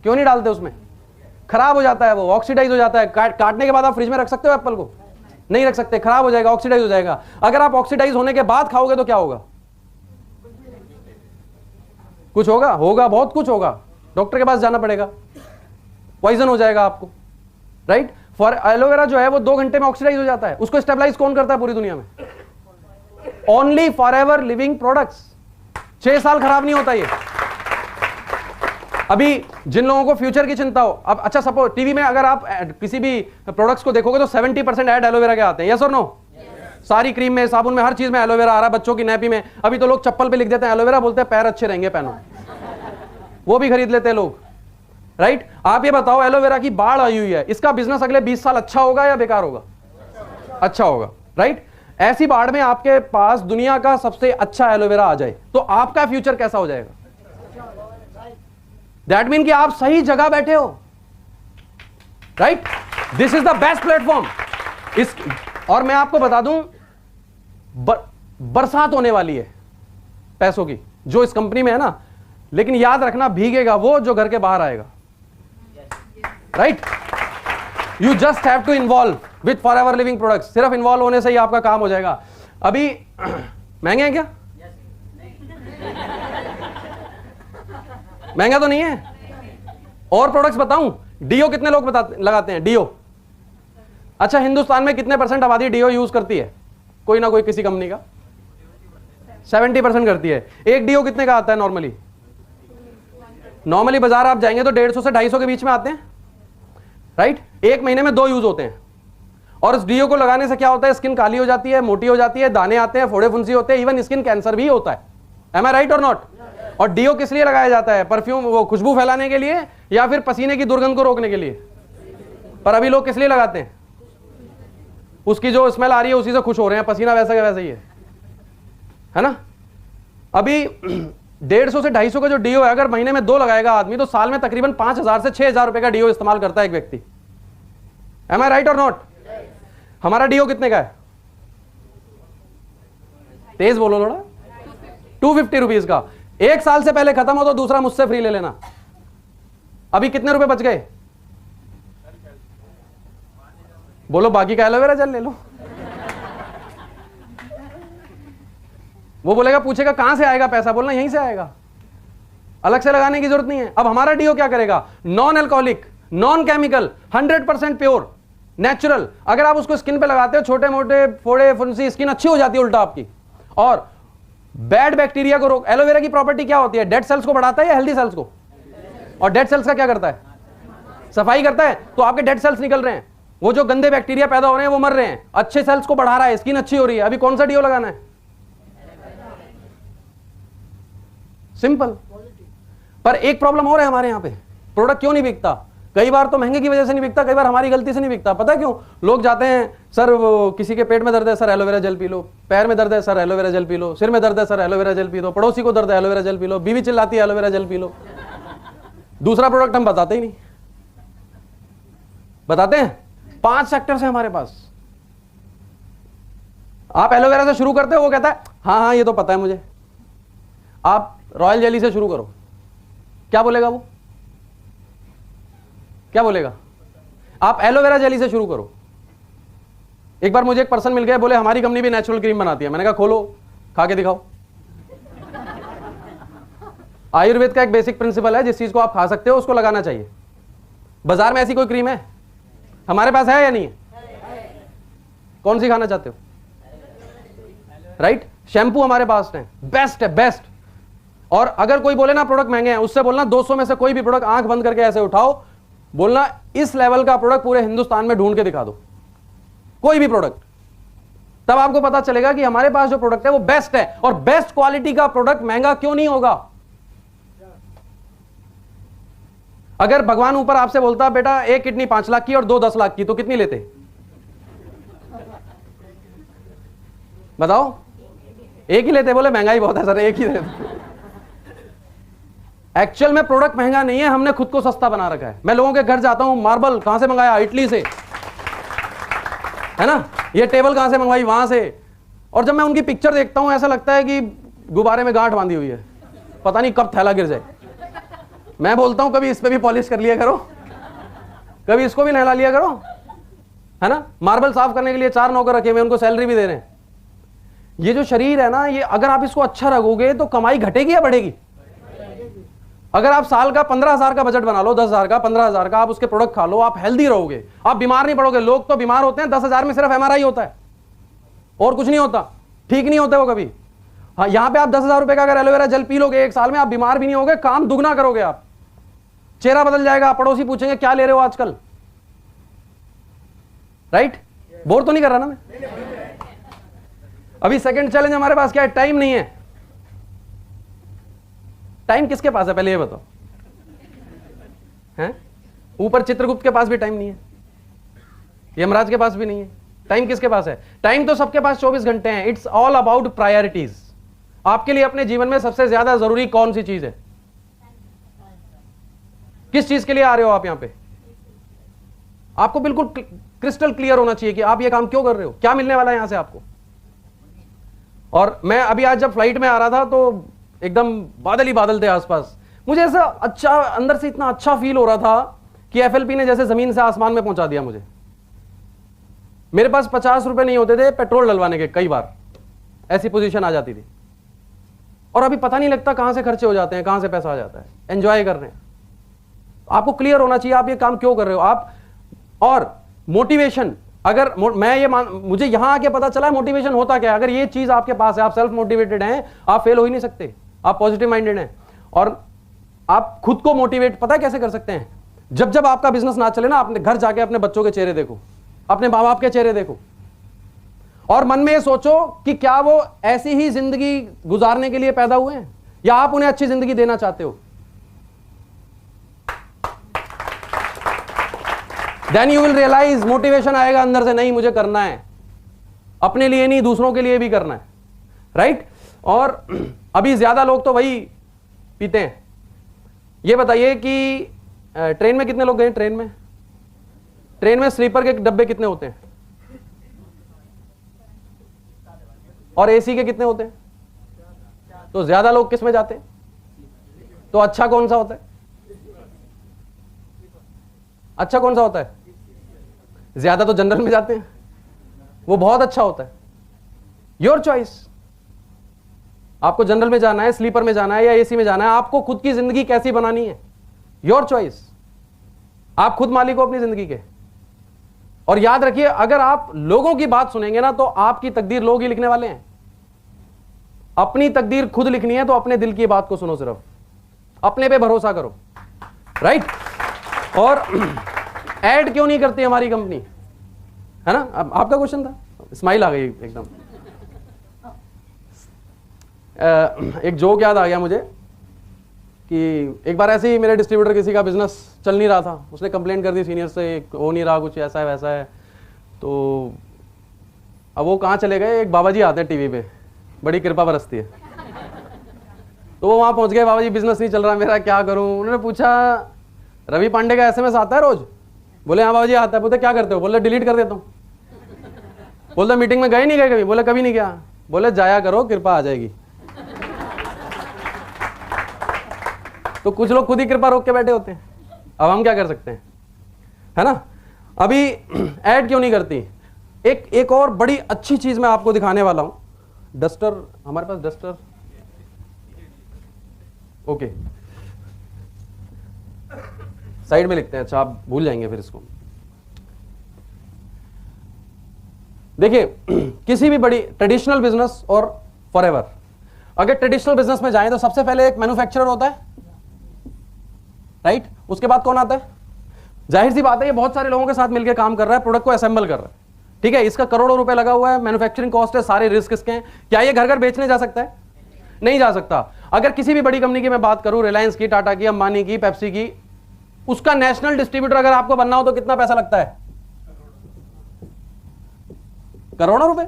क्यों नहीं डालते? उसमें खराब हो जाता है, वो ऑक्सीडाइज हो जाता है। काटने के बाद आप फ्रिज में रख सकते हो एप्पल को? नहीं रख सकते, खराब हो जाएगा, ऑक्सीडाइज हो जाएगा। अगर आप ऑक्सीडाइज होने के बाद खाओगे तो क्या होगा? कुछ होगा? होगा, बहुत कुछ होगा, डॉक्टर के पास जाना पड़ेगा, पॉइजन हो जाएगा आपको, राइट? फॉर एलोवेरा जो है वो 2 घंटे में ऑक्सीडाइज हो जाता है। उसको स्टेबलाइज कौन करता है पूरी दुनिया में? Only forever Living products. 6 साल खराब नहीं होता ये। अभी जिन लोगों को फ्यूचर की चिंता हो, अब अच्छा सपोज टीवी में अगर आप किसी भी प्रोडक्ट्स को देखोगे तो 70% ऐड एलोवेरा के आते हैं, यस और नो? सारी क्रीम में, साबुन में, हर चीज में एलोवेरा आ रहा है, बच्चों की नैपी में। अभी तो लोग चप्पल पे लिख देते हैं एलोवेरा, बोलते हैं पैर अच्छे रहेंगे, पहनो। वो भी खरीद लेते हैं लोग, राइट? आप ये बताओ, एलोवेरा की बाढ़ आई हुई है, इसका बिजनेस अगले 20 साल अच्छा होगा या बेकार होगा? अच्छा होगा, राइट? ऐसी बाढ़ में आपके पास दुनिया का सबसे अच्छा एलोवेरा आ जाए तो आपका फ्यूचर कैसा हो जाएगा? दैट मीन कि आप सही जगह बैठे हो, right? This is the best platform. इस और मैं आपको बता दूं, बरसात होने वाली है पैसों की जो इस कंपनी में है ना, लेकिन याद रखना, भीगेगा वो जो घर के बाहर आएगा, right? You just have to involve with Forever Living products. सिर्फ इन्वॉल्व होने से ही आपका काम हो जाएगा। अभी महंगे हैं क्या? महंगा तो नहीं है। और प्रोडक्ट्स बताऊं? डीओ कितने लोग लगाते हैं? डीओ, अच्छा, हिंदुस्तान में कितने % आबादी डीओ यूज करती है? कोई ना कोई किसी कंपनी का 70% करती है। एक डीओ कितने का आता है नॉर्मली? नॉर्मली बाजार आप जाएंगे तो 150 से 250 के बीच में आते हैं, राइट? एक महीने में 2 यूज होते हैं। और इस डीओ को लगाने से क्या होता है? स्किन काली हो जाती है, मोटी हो जाती है, दाने आते हैं, फोड़े फुंसी होते हैं, इवन स्किन कैंसर भी होता है। एम आई राइट और नॉट? और डीओ किस लिए लगाया जाता है? परफ्यूम, वो खुशबू फैलाने के लिए या फिर पसीने की दुर्गंध को रोकने के लिए? पर अभी लोग किस लिए लगाते हैं? उसकी जो स्मेल आ रही है उसी से खुश हो रहे हैं, पसीना वैसा का वैसा ही है ना? अभी 150 से 250 का जो डीओ है, अगर महीने में 2 लगाएगा आदमी तो साल में तकरीबन 5000 से 6000 रुपए का डीओ इस्तेमाल करता है एक व्यक्ति। एम आई राइट और नॉट? हमारा डीओ कितने का है? तेज बोलो थोड़ा। 250 रुपीज का। 1 साल से पहले खत्म हो तो दूसरा मुझसे फ्री ले लेना। अभी कितने रुपए बच गए? बोलो, बाकी का एलोवेरा जेल ले लो। वो बोलेगा, पूछेगा कहां से आएगा पैसा, बोलना यहीं से आएगा, अलग से लगाने की जरूरत नहीं है। अब हमारा डीओ क्या करेगा? Non alcoholic, non chemical, 100% pure, natural. अगर आप उसको स्किन पे लगाते हो, छोटे मोटे फोड़े फुंसी, स्किन अच्छी हो जाती है उल्टा आपकी, और बैड बैक्टीरिया को रोक। एलोवेरा की प्रॉपर्टी क्या होती है? डेड सेल्स को बढ़ाता है या हेल्दी सेल्स को? और डेड सेल्स का क्या करता है? सफाई करता है। तो आपके डेड सेल्स निकल रहे हैं, वो जो गंदे बैक्टीरिया पैदा हो रहे हैं वो मर रहे हैं, अच्छे सेल्स को बढ़ा रहा है, स्किन अच्छी हो रही है। अभी कौन सा डीओ लगाना है? सिंपल। पर एक प्रॉब्लम और है हमारे यहां पे, प्रोडक्ट क्यों नहीं बिकता? कई बार तो महंगे की वजह से नहीं बिकता, कई बार हमारी गलती से नहीं बिकता। पता है क्यों? लोग जाते हैं, सर वो किसी के पेट में दर्द है, sir aloe vera gel P low, पैर में दर्द है, sir aloe vera gel P low, सिर में दर्द है, sir aloe vera gel P low, पड़ोसी को दर्द है, एलोवेरा जेल पी लो, बीवी चिल्लाती है, एलोवेरा जेल पी लो। दूसरा प्रोडक्ट हम बताते ही नहीं। बताते हैं 5 सेक्टर्स हैं हमारे पास। आप एलोवेरा से शुरू करते हो, वो कहता है हाँ हाँ ये तो पता है मुझे। आप रॉयल जेली से शुरू करो, क्या बोलेगा वो? क्या बोलेगा? आप एलोवेरा जेली से शुरू करो। एक बार मुझे एक पर्सन मिल गया, बोले हमारी कंपनी भी नेचुरल क्रीम बनाती है। मैंने कहा खोलो, खा के दिखाओ। आयुर्वेद का एक बेसिक प्रिंसिपल है, जिस चीज को आप खा सकते हो उसको लगाना चाहिए। बाजार में ऐसी कोई क्रीम है? हमारे पास है या नहीं है? कौन सी खाना चाहते हो? राइट? शैम्पू हमारे पास है, बेस्ट है, बेस्ट। और अगर कोई बोले ना प्रोडक्ट महंगे हैं, उससे बोलना 200 में से कोई भी प्रोडक्ट आंख बंद करके ऐसे उठाओ, बोलना इस लेवल का प्रोडक्ट पूरे हिंदुस्तान में ढूंढ के दिखा दो, कोई भी प्रोडक्ट। तब आपको पता चलेगा कि हमारे पास जो प्रोडक्ट है वो बेस्ट है। और बेस्ट क्वालिटी का प्रोडक्ट महंगा क्यों नहीं होगा? अगर भगवान ऊपर आपसे बोलता बेटा एक किडनी 5 लाख की और 2 10 लाख की, तो कितनी लेते? बताओ। एक ही लेते? बोले महंगाई बहुत है सर, एक ही लेते। एक्चुअल में प्रोडक्ट महंगा नहीं है, हमने खुद को सस्ता बना रखा है। मैं लोगों के घर जाता हूं, मार्बल कहां से मंगाया? इटली से, है ना। ये टेबल कहां से मंगवाई? वहां से। और जब मैं उनकी पिक्चर देखता हूं ऐसा लगता है कि गुब्बारे में गांठ बांधी हुई है, पता नहीं कब थैला गिर जाए। मैं बोलता हूं कभी इस पे भी पॉलिश कर लिया करो, कभी इसको भी नहला लिया करो, है ना। मार्बल साफ करने के लिए 4 नौकर रखे हुए, उनको सैलरी भी दे रहे हैं। ये जो शरीर है ना, ये अगर आप इसको अच्छा रखोगे तो कमाई घटेगी या बढ़ेगी? अगर आप साल का 15,000 का बजट बना लो, 10,000 का, 15,000 का, आप उसके प्रोडक्ट खा लो, आप हेल्दी रहोगे, आप बीमार नहीं पड़ोगे। लोग तो बीमार होते हैं 10,000 में सिर्फ एमआरआई होता है और कुछ नहीं होता, ठीक नहीं होता वो कभी। हाँ, यहां पे आप 10,000 रुपए का अगर एलोवेरा जेल पी लोगे 1 साल में, आप बीमार भी नहीं होगे, काम दुगना करोगे, आप चेहरा बदल जाएगा। पड़ोसी पूछेंगे क्या ले रहे हो आजकल, राइट? बोर तो नहीं कर रहा ना मैं? अभी सेकंड चैलेंज हमारे पास क्या है? टाइम नहीं है। टाइम किसके पास है पहले ये बताओ? हैं? ऊपर चित्रगुप्त के पास भी टाइम नहीं है, यमराज के पास भी नहीं है। टाइम किसके पास है? टाइम तो सबके पास 24 घंटे हैं। It's all about priorities. आपके लिए अपने जीवन में सबसे ज्यादा जरूरी कौन सी चीज है? किस चीज के लिए आ रहे हो आप यहां पे? आपको बिल्कुल क्रिस्टल क्लियर होना चाहिए कि आप ये काम क्यों कर रहे हो, क्या मिलने वाला है यहां से आपको। और मैं अभी आज जब फ्लाइट में आ रहा था तो एकदम बादल ही बादल थे आसपास। मुझे ऐसा अच्छा अंदर से इतना अच्छा फील हो रहा था कि एफएलपी ने जैसे जमीन से आसमान में पहुंचा दिया मुझे। मेरे पास 50 रुपए नहीं होते थे पेट्रोल डलवाने के, कई बार ऐसी पोजीशन आ जाती थी। और अभी पता नहीं लगता कहां से खर्चे हो जाते हैं, कहां से पैसा आ जाता है। एंजॉय कर रहे हैं। आपको क्लियर होना चाहिए आप ये काम क्यों कर रहे हो आप। और मोटिवेशन, अगर मैं ये मुझे यहां आके पता चला मोटिवेशन होता क्या है। अगर ये चीज आपके पास है, आप सेल्फ मोटिवेटेड हैं, आप फेल हो ही नहीं सकते। आप पॉजिटिव माइंडेड हैं और आप खुद को मोटिवेट पता है कैसे कर सकते हैं? जब जब आपका बिजनेस ना चले ना, अपने घर जाके अपने बच्चों के चेहरे देखो, अपने माँ बाप के चेहरे देखो और मन में ये सोचो कि क्या वो ऐसी ही जिंदगी गुजारने के लिए पैदा हुए हैं या आप उन्हें अच्छी जिंदगी देना चाहते हो। Then you will realise, motivation आएगा अंदर से, नहीं मुझे करना है, अपने लिए नहीं दूसरों के लिए भी करना है, राइट? और अभी ज्यादा लोग तो वही पीते हैं। ये बताइए कि ट्रेन में कितने लोग गए? ट्रेन में स्लीपर के डब्बे कितने होते हैं और एसी के कितने होते हैं? तो ज्यादा लोग किस में जाते हैं? तो अच्छा कौन सा होता है? अच्छा कौन सा होता है? ज्यादा तो जनरल में जाते हैं, वो बहुत अच्छा होता है। Your choice. आपको जनरल में जाना है, स्लीपर में जाना है या एसी में जाना है, आपको खुद की जिंदगी कैसी बनानी है, योर चॉइस। आप खुद मालिक हो अपनी जिंदगी के। और याद रखिए, अगर आप लोगों की बात सुनेंगे ना तो आपकी तकदीर लोग ही लिखने वाले हैं। अपनी तकदीर खुद लिखनी है तो अपने दिल की बात को सुनो, सिर्फ अपने पे भरोसा करो, राइट? और ऐड क्यों नहीं करती हमारी कंपनी, है ना? अब आपका क्वेश्चन था, स्माइल आ गई एकदम। एक जोक याद आ गया मुझे कि एक बार ऐसे ही मेरे डिस्ट्रीब्यूटर किसी का बिजनेस चल नहीं रहा था, उसने कंप्लेंट कर दी सीनियर से, हो नहीं रहा, कुछ ऐसा है वैसा है। तो अब वो कहाँ चले गए, एक बाबा जी आते हैं टीवी पे, बड़ी कृपा बरसती है। तो वो वहाँ पहुँच गए, बाबा जी बिजनेस नहीं चल रहा मेरा, क्या करूँ? उन्होंने पूछा रवि पांडे का एसएमएस आता है रोज? बोले हाँ बाबा जी आता है। बोलते क्या करते हो? बोले डिलीट कर देता हूँ। बोलते मीटिंग में गए नहीं गए कभी? बोले कभी नहीं गया। बोले जाया करो, कृपा आ जाएगी। तो कुछ लोग खुद ही कृपा रोक के बैठे होते हैं। अब हम क्या कर सकते हैं, है ना? अभी ऐड क्यों नहीं करती? एक और बड़ी अच्छी चीज मैं आपको दिखाने वाला हूं। डस्टर, हमारे पास डस्टर, ओके, साइड में लिखते हैं। अच्छा, आप भूल जाएंगे फिर इसको। देखिए, किसी भी बड़ी ट्रेडिशनल बिजनेस और फॉरएवर, अगर ट्रेडिशनल बिजनेस में जाएं तो सबसे पहले एक मैन्युफैक्चरर होता है, राइट? उसके बाद कौन आता है? जाहिर सी बात है ये बहुत सारे लोगों के साथ मिलकर काम कर रहा है, प्रोडक्ट को असेंबल कर रहा है, ठीक है, इसका करोड़ों रुपए लगा हुआ है, मैन्युफैक्चरिंग कॉस्ट है, सारे रिस्क इसके हैं। क्या ये घर घर बेचने जा सकता है? नहीं जा सकता। अगर किसी भी बड़ी कंपनी की मैं बात करूं, रिलायंस की, टाटा की, अंबानी की, पेप्सी की, उसका नेशनल डिस्ट्रीब्यूटर अगर आपको बनना हो तो कितना पैसा लगता है? करोड़ों रुपए।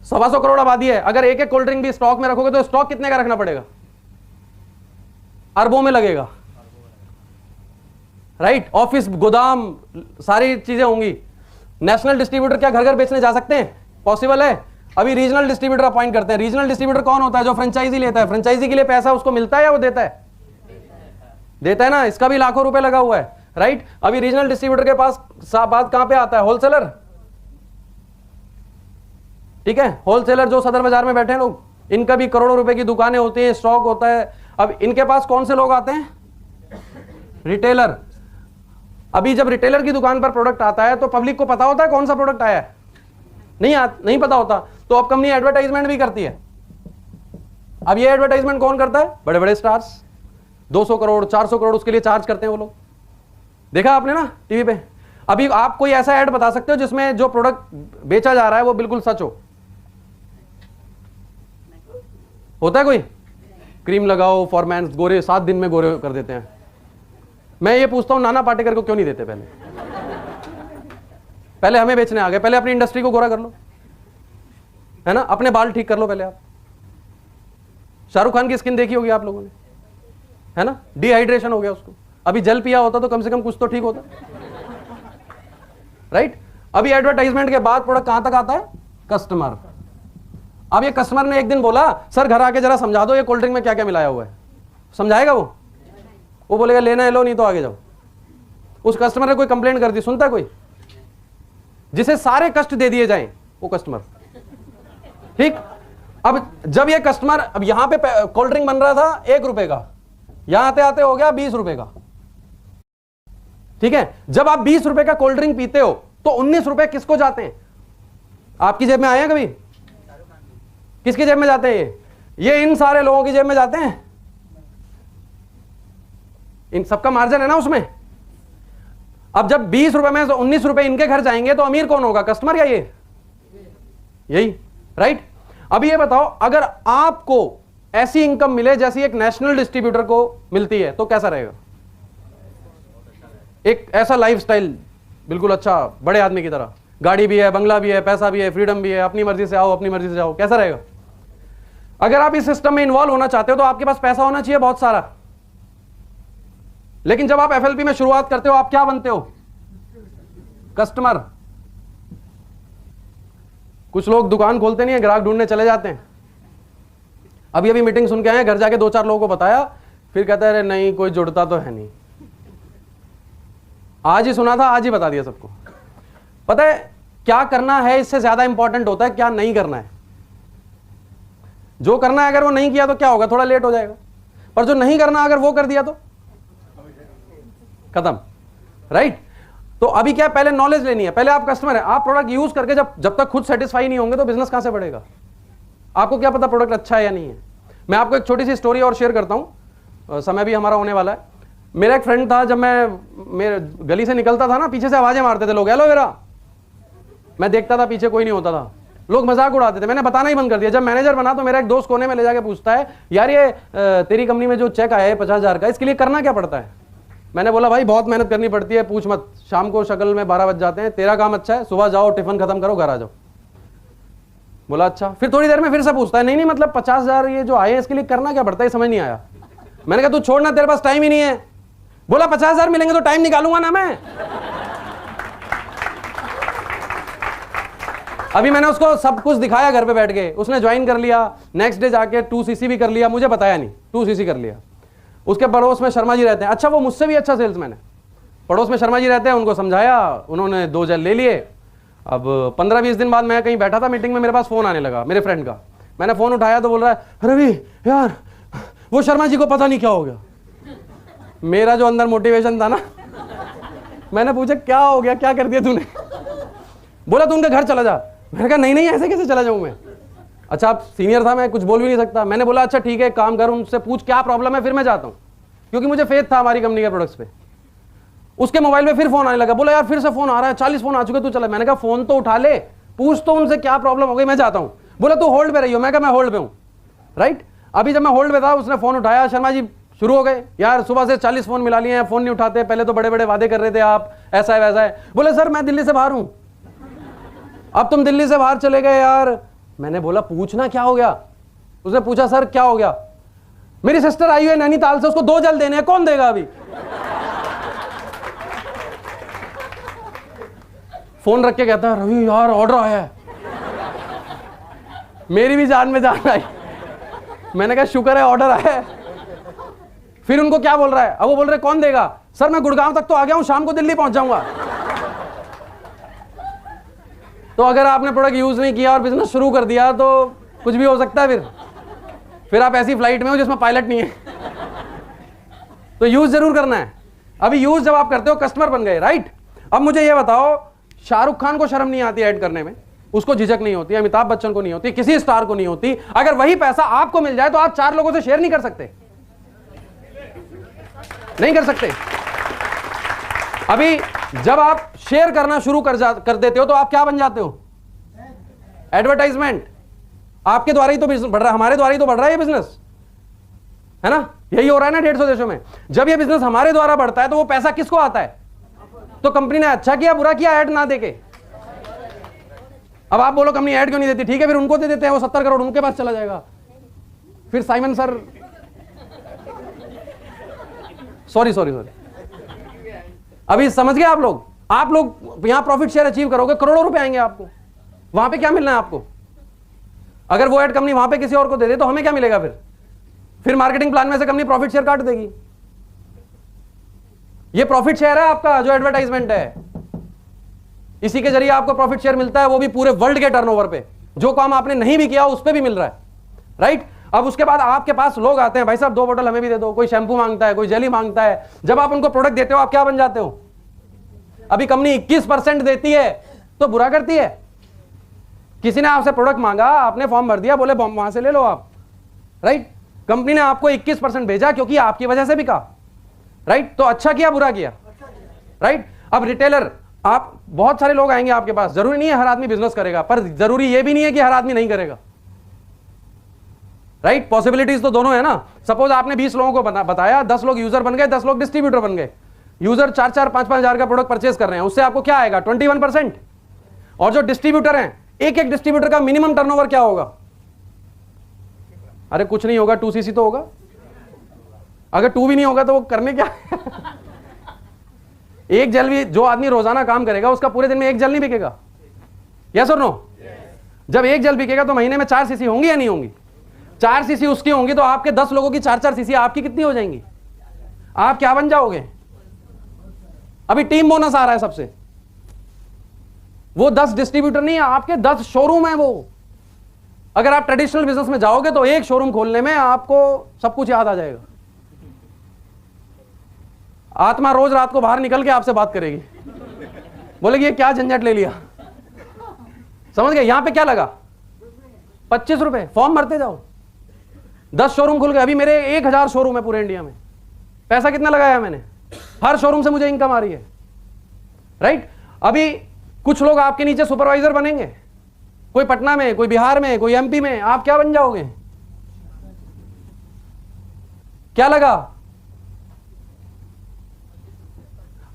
125 करोड़ आबादी है, अगर एक एक कोल्ड ड्रिंक भी स्टॉक में रखोगे तो स्टॉक कितने का रखना पड़ेगा? अरबों में लगेगा, राइट? ऑफिस, गोदाम, सारी चीजें होंगी। नेशनल डिस्ट्रीब्यूटर क्या घर घर बेचने जा सकते हैं? पॉसिबल है? अभी रीजनल डिस्ट्रीब्यूटर अपॉइंट करते हैं। रीजनल डिस्ट्रीब्यूटर कौन होता है? जो फ्रेंचाइजी लेता है। फ्रेंचाइजी के लिए पैसा उसको मिलता है या वो देता है? देता है ना, इसका भी लाखों रुपए लगा हुआ है, राइट? अभी रीजनल डिस्ट्रीब्यूटर के पास बात कहां पे आता है? होलसेलर, ठीक है, होलसेलर जो सदर बाजार में बैठे हैं लोग, इनका भी करोड़ों रुपए की दुकानें होती हैं, स्टॉक होता है। अब इनके पास कौन से लोग आते हैं? रिटेलर। अभी जब रिटेलर की दुकान पर प्रोडक्ट आता है तो पब्लिक को पता होता है कौन सा प्रोडक्ट आया है? नहीं पता होता। तो अब कंपनी एडवर्टाइजमेंट भी करती है। अब ये एडवर्टाइजमेंट कौन करता है? बड़े बड़े स्टार्स। 200 करोड़ 400 करोड़ उसके लिए चार्ज करते हैं वो लोग। देखा आपने ना टीवी पे। अभी आप कोई ऐसा ऐड बता सकते हो जिसमें जो प्रोडक्ट बेचा जा रहा है वो बिल्कुल सच हो? होता है कोई? क्रीम लगाओ, फॉरमैन्स, गोरे 7 दिन में गोरे कर देते हैं। मैं ये पूछता हूं नाना पाटेकर को क्यों नहीं देते? पहले हमें बेचने आ गए। पहले अपनी इंडस्ट्री को गोरा कर लो, है ना, अपने बाल ठीक कर लो पहले आप। शाहरुख खान की स्किन देखी होगी आप लोगों ने, है ना, डिहाइड्रेशन हो गया उसको। अभी जल पिया होता तो कम से कम कुछ तो ठीक होता, राइट? अभी एडवर्टाइजमेंट के बाद प्रोडक्ट कहां तक आता है? कस्टमर। अब ये कस्टमर ने एक दिन बोला, सर घर आके जरा समझा दो ये कोल्ड ड्रिंक में क्या क्या मिलाया हुआ है। समझाएगा वो बोलेगा लेना है लो, नहीं तो आगे जाओ। उस कस्टमर ने कोई कंप्लेंट कर दी, सुनता है कोई? जिसे सारे कष्ट दे दिए जाएं वो कस्टमर, ठीक? अब जब ये कस्टमर, अब यहां पे कोल्ड ड्रिंक बन रहा था 1 रुपए का, यहां आते आते हो गया 20 रुपए का, ठीक है? जब आप 20 रुपए का कोल्ड ड्रिंक पीते हो तो 19 रुपए किसको जाते हैं? आपकी जेब में आए हैं कभी? किसकी जेब में जाते हैं? ये इन सारे लोगों की जेब में जाते हैं। इन सबका मार्जिन है ना उसमें। अब जब 20 रुपए में 19 रुपए इनके घर जाएंगे तो अमीर कौन होगा? कस्टमर या ये? यही, राइट? अभी ये बताओ, अगर आपको ऐसी इनकम मिले जैसी एक नेशनल डिस्ट्रीब्यूटर को मिलती है तो कैसा रहेगा? एक ऐसा लाइफस्टाइल बिल्कुल अच्छा, बड़े आदमी की तरह, गाड़ी भी है, बंगला भी है, पैसा भी है, फ्रीडम भी है, अपनी मर्जी से आओ, अपनी मर्जी से जाओ, कैसा रहेगा? अगर आप इस सिस्टम में इन्वॉल्व होना चाहते हो तो आपके पास पैसा होना चाहिए बहुत सारा। लेकिन जब आप एफएलपी में शुरुआत करते हो आप क्या बनते हो? कस्टमर। कुछ लोग दुकान खोलते नहीं है, ग्राहक ढूंढने चले जाते हैं। अभी अभी मीटिंग सुन के आए, घर जाके 2-4 लोगों को बताया, फिर कहता है अरे नहीं कोई जुड़ता तो है नहीं। आज ही सुना था, आज ही बता दिया सबको। पता है क्या करना है इससे ज्यादा इंपॉर्टेंट होता है क्या नहीं करना है। जो करना है अगर वो नहीं किया तो क्या होगा? थोड़ा लेट हो जाएगा। पर जो नहीं करना अगर वो कर दिया तो खत्म, राइट? तो अभी क्या, पहले नॉलेज लेनी है। पहले आप कस्टमर है, आप प्रोडक्ट यूज करके जब तक खुद सेटिस्फाई नहीं होंगे तो बिजनेस कहां से बढ़ेगा? आपको क्या पता प्रोडक्ट अच्छा है या नहीं है? मैं आपको एक छोटी सी स्टोरी और शेयर करता हूं, समय भी हमारा होने वाला है। मेरा एक फ्रेंड था, जब मैं मेरे गली से निकलता था ना, पीछे से आवाजें मारते थे लोग, एलोवेरा। मैं देखता था पीछे कोई नहीं होता था, लोग मजाक उड़ाते थे। मैंने बताना ही बंद कर दिया। जब मैनेजर बना तो मेरा एक दोस्त कोने में ले जाके पूछता है, यार ये तेरी कंपनी में जो चेक आया है 50,000 का, इसके लिए करना क्या पड़ता है? मैंने बोला भाई बहुत मेहनत करनी पड़ती है, पूछ मत। शाम को शक्ल में 12 बज जाते हैं। तेरा काम अच्छा है, सुबह जाओ टिफिन खत्म करो घर आ जाओ। बोला अच्छा। फिर थोड़ी देर में फिर से पूछता है, नहीं मतलब 50,000 ये जो आए हैं इसके लिए करना क्या पड़ता है? समझ नहीं आया। मैंने कहा तू छोड़ना, तेरे पास टाइम ही नहीं है। बोला 50,000 मिलेंगे तो टाइम निकालूंगा ना मैं। अभी मैंने उसको सब कुछ दिखाया घर पे बैठ के, उसने ज्वाइन कर लिया। नेक्स्ट डे जाके 2cc भी कर लिया, मुझे बताया नहीं, 2cc कर लिया। उसके पड़ोस में शर्मा जी रहते हैं, अच्छा वो मुझसे भी अच्छा सेल्समैन है। पड़ोस में शर्मा जी रहते हैं, उनको समझाया, उन्होंने 2 जेल ले लिए। अब 15-20 दिन बाद मैं कहीं बैठा था मीटिंग में, मेरे पास फोन आने लगा मेरे फ्रेंड का। मैंने फोन उठाया तो बोल रहा है, रवि यार वो शर्मा जी को पता नहीं क्या हो गया। मेरा जो अंदर मोटिवेशन था ना, मैंने पूछा क्या हो गया, क्या कर दिया तूने? बोला तू उनके घर चला जा। मैंने कहा नहीं ऐसे कैसे चला जाऊं मैं? अच्छा आप सीनियर था, मैं कुछ बोल भी नहीं सकता। मैंने बोला अच्छा ठीक है, काम कर, उनसे पूछ क्या प्रॉब्लम है, फिर मैं जाता हूं, क्योंकि मुझे फेथ था हमारी कंपनी के प्रोडक्ट्स पे। उसके मोबाइल में फिर फोन आने लगा, बोला यार फिर से फोन आ रहा है, 40 फोन आ चुके, तू चला। मैंने कहा फोन तो उठा ले, पूछ तो उनसे क्या प्रॉब्लम हो गई, मैं जाता हूं। बोला तू होल्ड पे रही हो, मैं कहा मैं होल्ड पे हूं। राइट, अभी जब मैं होल्ड पे था उसने फोन उठाया, शर्मा जी शुरू हो गए, यार सुबह से 40 फोन मिला लिए हैं, फोन नहीं उठाते, पहले तो बड़े बड़े वादे कर रहे थे आप, ऐसा है वैसा है। बोले सर मैं दिल्ली से बाहर हूं। अब तुम दिल्ली से बाहर चले गए यार। मैंने बोला पूछना क्या हो गया। उसने पूछा सर क्या हो गया। मेरी सिस्टर आई है नैनीताल से, उसको 2 जल देने हैं, कौन देगा अभी। फोन रख के कहता है रवि यार ऑर्डर आया है। मेरी भी जान में जान आई। मैंने कहा शुक्र है ऑर्डर आया है। फिर उनको क्या बोल रहा है, अब वो बोल रहे कौन देगा। सर मैं गुड़गांव तक तो आ गया हूं, शाम को दिल्ली पहुंच जाऊंगा। तो अगर आपने प्रोडक्ट यूज नहीं किया और बिजनेस शुरू कर दिया तो कुछ भी हो सकता है। फिर आप ऐसी फ्लाइट में हो जिसमें पायलट नहीं है। तो यूज जरूर करना है। अभी यूज जब आप करते हो कस्टमर बन गए, राइट। अब मुझे ये बताओ, शाहरुख खान को शर्म नहीं आती ऐड करने में, उसको झिझक नहीं होती, अमिताभ बच्चन को नहीं होती, किसी स्टार को नहीं होती। अगर वही पैसा आपको मिल जाए तो आप 4 लोगों से शेयर नहीं कर सकते, नहीं कर सकते। अभी जब आप शेयर करना शुरू कर देते हो तो आप क्या बन जाते हो, एडवर्टाइजमेंट। आपके द्वारा ही तो बिजनेस बढ़ रहा है, हमारे द्वारा ही तो बढ़ रहा है ये बिजनेस, है ना। यही हो रहा है ना 150 देशों में। जब ये बिजनेस हमारे द्वारा बढ़ता है तो वो पैसा किसको आता है, तो कंपनी ने अच्छा किया बुरा किया ऐड ना देके। अब आप बोलो कंपनी ऐड क्यों नहीं देती, ठीक है फिर उनको दे देते हैं, वो 70 करोड़ उनके पास चला जाएगा। फिर साइमन सर सॉरी अभी समझ गए आप लोग यहां प्रॉफिट शेयर अचीव करोगे, करोड़ों रुपए आएंगे आपको। वहां पे क्या मिलना है आपको, अगर वो ऐड कंपनी वहां पे किसी और को दे दे तो हमें क्या मिलेगा। फिर मार्केटिंग प्लान में से कंपनी प्रॉफिट शेयर काट देगी। ये प्रॉफिट शेयर है आपका, जो एडवर्टाइजमेंट है, इसी के जरिए आपको प्रॉफिट शेयर मिलता है, वो भी पूरे वर्ल्ड के टर्नओवर पे। जो काम आपने नहीं भी किया उस पे भी मिल रहा है, राइट। अब उसके बाद आपके पास लोग आते हैं, भाई साहब 2 बोतल हमें भी दे दो, कोई शैंपू मांगता है, कोई जेली मांगता है। जब आप उनको प्रोडक्ट देते हो आप क्या बन जाते हो। अभी कंपनी 21% देती है तो बुरा करती है। किसी ने आपसे प्रोडक्ट मांगा, आपने फॉर्म भर दिया, बोले वहां से ले लो आप, राइट। कंपनी ने आपको 21% भेजा क्योंकि आपकी वजह से बिका, राइट। तो अच्छा किया बुरा किया, राइट। अब रिटेलर, आप बहुत सारे लोग आएंगे आपके पास, जरूरी नहीं है हर आदमी बिजनेस करेगा, पर जरूरी यह भी नहीं है कि हर आदमी नहीं करेगा, राइट। पॉसिबिलिटीज तो दोनों है ना। सपोज आपने 20 लोगों को बताया, 10 लोग यूजर बन गए, 10 लोग डिस्ट्रीब्यूटर बन गए। यूजर 4-4, 5-5 हजार का प्रोडक्ट परचेज कर रहे हैं, उससे आपको क्या आएगा 21%। और जो डिस्ट्रीब्यूटर हैं, एक डिस्ट्रीब्यूटर का मिनिमम टर्नओवर क्या होगा, अरे कुछ नहीं होगा, 2 cc तो होगा। अगर 2 भी नहीं होगा तो वो करने क्या। एक जल भी, जो आदमी रोजाना काम करेगा उसका पूरे दिन में 1 जल नहीं बिकेगा, यस और नो। जब 1 जल बिकेगा तो महीने में 4 cc होंगी या नहीं होंगी। 4 cc उसकी होंगी तो आपके 10 लोगों की 4-4 cc आपकी कितनी हो जाएंगी, आप क्या बन जाओगे। अभी टीम बोनस आ रहा है सबसे, वो 10 डिस्ट्रीब्यूटर नहीं है, आपके 10 शोरूम है वो। अगर आप ट्रेडिशनल बिजनेस में जाओगे तो एक शोरूम खोलने में आपको सब कुछ याद आ जाएगा। आत्मा रोज रात को बाहर निकल के आपसे बात करेगी, बोलेगी ये क्या झंझट ले लिया। समझ गए। यहां पे क्या लगा, 25 रुपए, फॉर्म भरते जाओ। 10 शोरूम खुल गए, अभी मेरे 1000 शोरूम है पूरे इंडिया में। पैसा कितना लगाया मैंने, हर शोरूम से मुझे इनकम आ रही है, राइट। अभी कुछ लोग आपके नीचे सुपरवाइजर बनेंगे, कोई पटना में, कोई बिहार में, कोई एमपी में। आप क्या बन जाओगे, क्या लगा।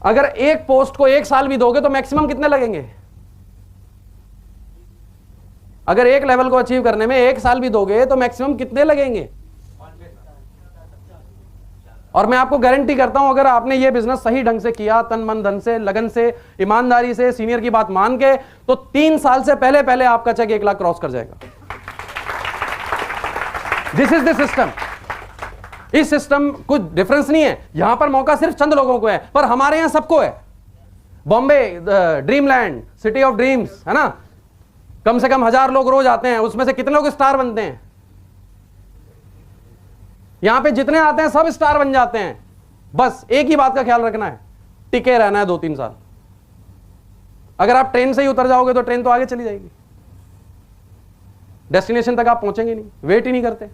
अगर एक पोस्ट को 1 साल भी दोगे तो मैक्सिमम कितने लगेंगे। अगर एक लेवल को अचीव करने में 1 साल भी दोगे तो मैक्सिमम कितने लगेंगे। और मैं आपको गारंटी करता हूं, अगर आपने ये बिजनेस सही ढंग से किया, तन मन धन से, लगन से, ईमानदारी से, सीनियर की बात मान के, तो 3 साल से पहले पहले आपका चेक 1 लाख क्रॉस कर जाएगा। This is the system. इस सिस्टम कुछ डिफरेंस नहीं है। यहां पर मौका सिर्फ चंद लोगों को है, पर हमारे यहां सबको है। Bombay dreamland, city of dreams, है ना, कम से कम 1000 लोग रोज आते हैं, उसमें से कितने लोग स्टार बनते हैं। यहां पे जितने आते हैं सब स्टार बन जाते हैं। बस एक ही बात का ख्याल रखना है, टिके रहना है 2-3 साल। अगर आप ट्रेन से ही उतर जाओगे तो ट्रेन तो आगे चली जाएगी, डेस्टिनेशन तक आप पहुंचेंगे नहीं, वेट ही नहीं करते,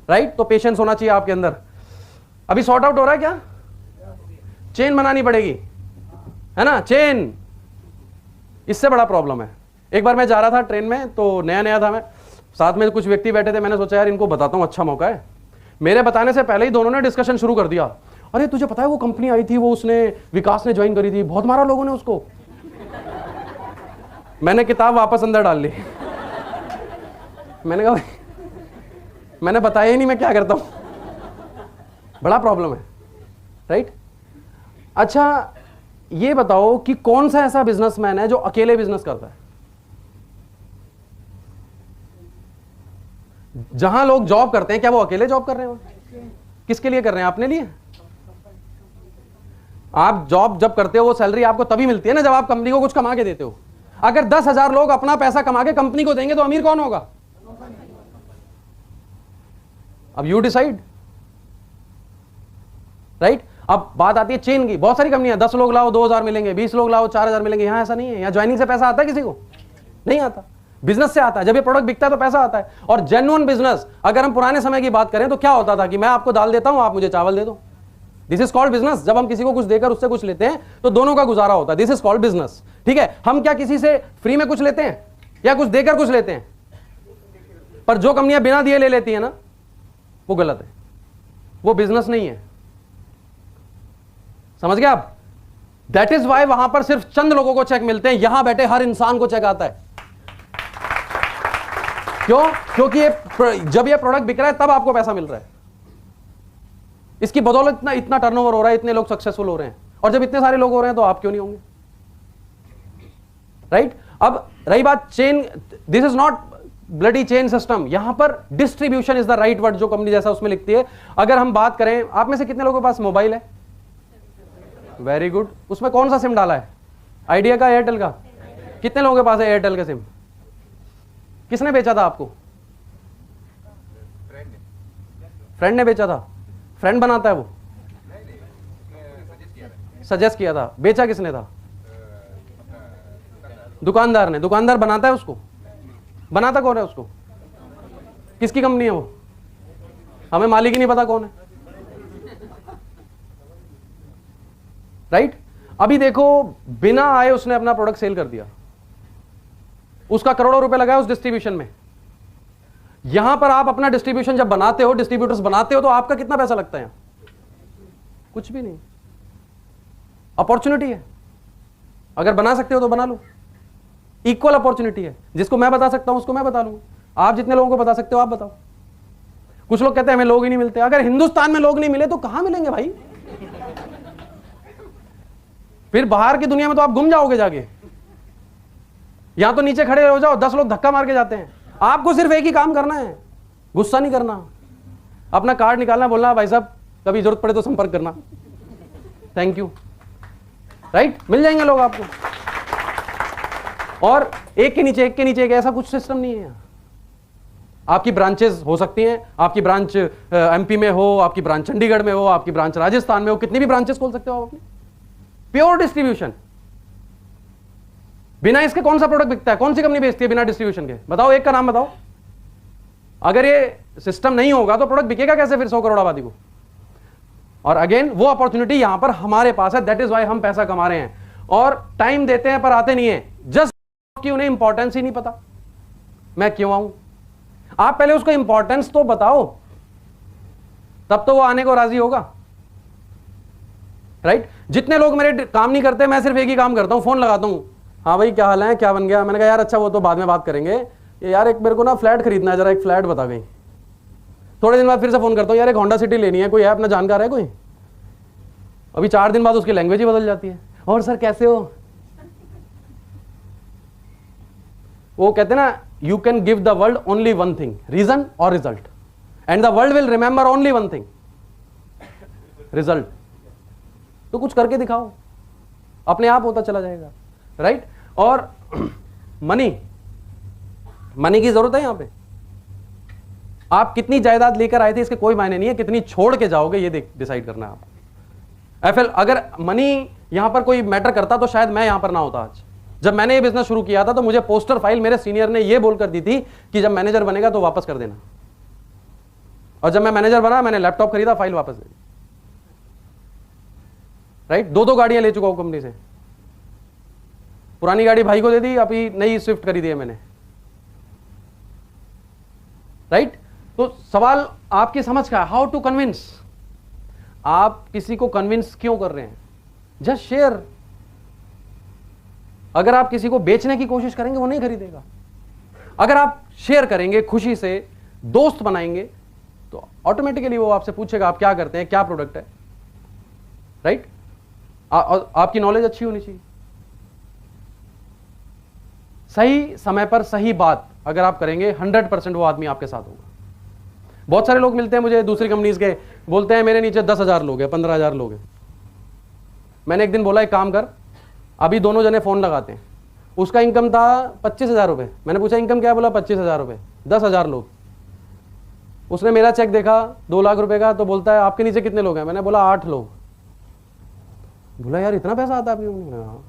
राइट। तो पेशेंस होना चाहिए आपके अंदर। अभी सॉर्ट आउट हो रहा है क्या, चेन बनानी पड़ेगी। है ना, चेन, इससे बड़ा प्रॉब्लम है। एक बार मैं जा रहा था ट्रेन में, तो नया नया था मैं, साथ में कुछ व्यक्ति बैठे थे, मैंने सोचा यार इनको बताता हूँ, अच्छा मौका है। मेरे बताने से पहले ही दोनों ने डिस्कशन शुरू कर दिया, अरे तुझे पता है वो कंपनी आई थी, वो उसने विकास ने ज्वाइन करी थी, बहुत मारा लोगों ने उसको। मैंने किताब वापस अंदर डाल ली। मैंने कहा मैंने बताया ही नहीं मैं क्या करता हूं। बड़ा प्रॉब्लम है, राइट। अच्छा ये बताओ कि कौन सा ऐसा बिजनेसमैन है जो अकेले बिजनेस करता है? जहां लोग जॉब करते हैं, क्या वो अकेले जॉब कर रहे हैं? किसके लिए कर रहे हैं? अपने लिए। आप जॉब जब करते हो वो सैलरी आपको तभी मिलती है ना जब आप कंपनी को कुछ कमा के देते हो। अगर 10,000 लोग अपना पैसा कमा के कंपनी को देंगे तो अमीर कौन होगा? अब यू डिसाइड, राइट। अब बात आती है चेन की। बहुत सारी कंपनियां, 10 लोग लाओ 2,000 मिलेंगे, 20 लोग लाओ 4,000 मिलेंगे। यहां ऐसा नहीं है। यहां ज्वाइनिंग से पैसा आता है किसी को? नहीं आता। बिजनेस से आता है। जब ये प्रोडक्ट बिकता है तो पैसा आता है। और जेन्युइन बिजनेस, अगर हम पुराने समय की बात करें तो क्या होता था कि मैं आपको दाल देता हूं, आप मुझे चावल दे दो। This is called business. जब हम किसी को कुछ देकर उससे कुछ लेते हैं तो दोनों का गुजारा होता है। दिस इज कॉल्ड बिजनेस, ठीक है। हम क्या किसी से फ्री में कुछ लेते हैं या कुछ देकर कुछ लेते हैं? पर जो कंपनियां बिना दिए ले लेती है ना, वो गलत है, वो बिजनेस नहीं है। समझ गए आप? दैट इज वाई वहां पर सिर्फ चंद लोगों को चेक मिलते हैं, यहां बैठे हर इंसान को चेक आता है। क्यों? क्योंकि जब ये प्रोडक्ट बिक रहा है तब आपको पैसा मिल रहा है। इसकी बदौलत इतना टर्नओवर हो रहा है, इतने लोग सक्सेसफुल हो रहे हैं। और जब इतने सारे लोग हो रहे हैं तो आप क्यों नहीं होंगे, राइट? अब रही बात chain, this is not bloody chain system. यहां पर distribution is the right word, जो कंपनी जैसा उसमें लिखती है। अगर हम बात करें, आप में से कितने लोगों के पास मोबाइल है? Very good. उसमें कौन सा सिम डाला है? आइडिया का, एयरटेल का? कितने लोगों के पास है एयरटेल का सिम? किसने बेचा था आपको? फ्रेंड ने बेचा था। फ्रेंड बनाता है वो? सजेस्ट किया था। बेचा किसने था? दुकानदार ने। दुकानदार बनाता है उसको? बनाता कौन है उसको? किसकी कंपनी है वो? हमें मालिक ही नहीं पता कौन है, राइट? अभी देखो, बिना आए उसने अपना प्रोडक्ट सेल कर दिया, उसका करोड़ों रुपए लगा उस डिस्ट्रीब्यूशन में। यहां पर आप अपना डिस्ट्रीब्यूशन जब बनाते हो, डिस्ट्रीब्यूटर्स बनाते हो, तो आपका कितना पैसा लगता है? कुछ भी नहीं। अपॉर्चुनिटी है, अगर बना सकते हो तो बना लो। इक्वल अपॉर्चुनिटी है, जिसको मैं बता सकता हूं उसको मैं बता लूंगा। आप जितने लोगों को बता सकते हो आप बताओ। कुछ लोग कहते हैं हमें लोग ही नहीं मिलते। अगर हिंदुस्तान में लोग नहीं मिले तो कहां मिलेंगे भाई? फिर बाहर की दुनिया में तो आप गुम जाओगे जाके। यहां तो नीचे खड़े हो जाओ, 10 लोग धक्का मार के जाते हैं। आपको सिर्फ एक ही काम करना है, गुस्सा नहीं करना, अपना कार्ड निकालना, बोलना भाई साहब कभी जरूरत पड़े तो संपर्क करना, थैंक यू, राइट? मिल जाएंगे लोग आपको। और एक के नीचे एक, ऐसा कुछ सिस्टम नहीं है। आपकी ब्रांचेस हो सकती हैं, आपकी ब्रांच एमपी में हो, आपकी ब्रांच चंडीगढ़ में हो, आपकी ब्रांच राजस्थान में हो, कितनी भी ब्रांचेस खोल सकते हो आप अपनी। Pure distribution. बिना इसके कौन सा प्रोडक्ट बिकता है? कौन सी कंपनी बेचती है बिना डिस्ट्रीब्यूशन के? बताओ, एक का नाम बताओ। अगर ये सिस्टम नहीं होगा तो प्रोडक्ट बिकेगा कैसे फिर 100 करोड़ आबादी को? और अगेन वो अपॉर्चुनिटी यहां पर हमारे पास है। दैट इज वाई हम पैसा कमा रहे हैं और टाइम देते हैं पर आते नहीं है, जस्ट कि उन्हें इंपॉर्टेंस ही नहीं पता मैं क्यों आऊं। आप पहले उसको इंपॉर्टेंस तो बताओ, तब तो वो आने को राजी होगा, राइट? जितने लोग मेरे काम नहीं करते, मैं सिर्फ एक ही काम करता हूं, फोन लगाता हूं, हाँ भाई क्या हाल है, क्या बन गया? मैंने कहा यार अच्छा वो तो बाद में बात करेंगे, ये यार एक मेरे को ना फ्लैट खरीदना है, जरा एक फ्लैट बता गई। थोड़े दिन बाद फिर से फोन करता हूँ, यार एक होंडा सिटी लेनी है, कोई है अपना जानकार है कोई? अभी 4 दिन बाद उसकी लैंग्वेज ही बदल जाती है, और सर कैसे हो? वो कहते हैं ना, you can give the world only one thing, reason और result, and the world will remember only one thing, result. तो कुछ करके दिखाओ, अपने आप होता चला जाएगा, राइट? और मनी की जरूरत है। यहां पे आप कितनी जायदाद लेकर आए थे इसके कोई मायने नहीं है, कितनी छोड़ के जाओगे ये डिसाइड करना है आप। एफएल, अगर मनी यहां पर कोई मैटर करता तो शायद मैं यहां पर ना होता आज। जब मैंने ये बिजनेस शुरू किया था तो मुझे पोस्टर फाइल मेरे सीनियर ने ये बोलकर दी थी कि जब मैनेजर बनेगा तो वापस कर देना, और जब मैं मैनेजर बना मैंने लैपटॉप खरीदा, फाइल वापस दे दी, राइट? 2 गाड़ियां ले चुका हूं कंपनी से, पुरानी गाड़ी भाई को दे दी, अभी नई स्विफ्ट खरीदी है मैंने, राइट? तो सवाल आपकी समझ का है, हाउ टू कन्विंस। आप किसी को कन्विंस क्यों कर रहे हैं? Just share. अगर आप किसी को बेचने की कोशिश करेंगे वो नहीं खरीदेगा। अगर आप शेयर करेंगे, खुशी से दोस्त बनाएंगे, तो ऑटोमेटिकली वो आपसे पूछेगा आप क्या करते हैं, क्या प्रोडक्ट है, राइट? आपकी नॉलेज अच्छी होनी चाहिए। सही समय पर सही बात अगर आप करेंगे 100% वो आदमी आपके साथ होगा। बहुत सारे लोग मिलते हैं मुझे दूसरी कंपनीज के, बोलते हैं मेरे नीचे 10,000 लोग हैं, 15,000 लोग हैं। मैंने एक दिन बोला एक काम कर, अभी दोनों जने फोन लगाते हैं। उसका इनकम था 25,000 रुपये। मैंने पूछा इनकम क्या है? बोला 25,000 रुपये, 10,000 लोग। उसने मेरा चेक देखा 2 लाख रुपए का, तो बोलता है आपके नीचे कितने लोग हैं? मैंने बोला 8 लोग। बोला यार इतना पैसा आता है आपके? हाँ।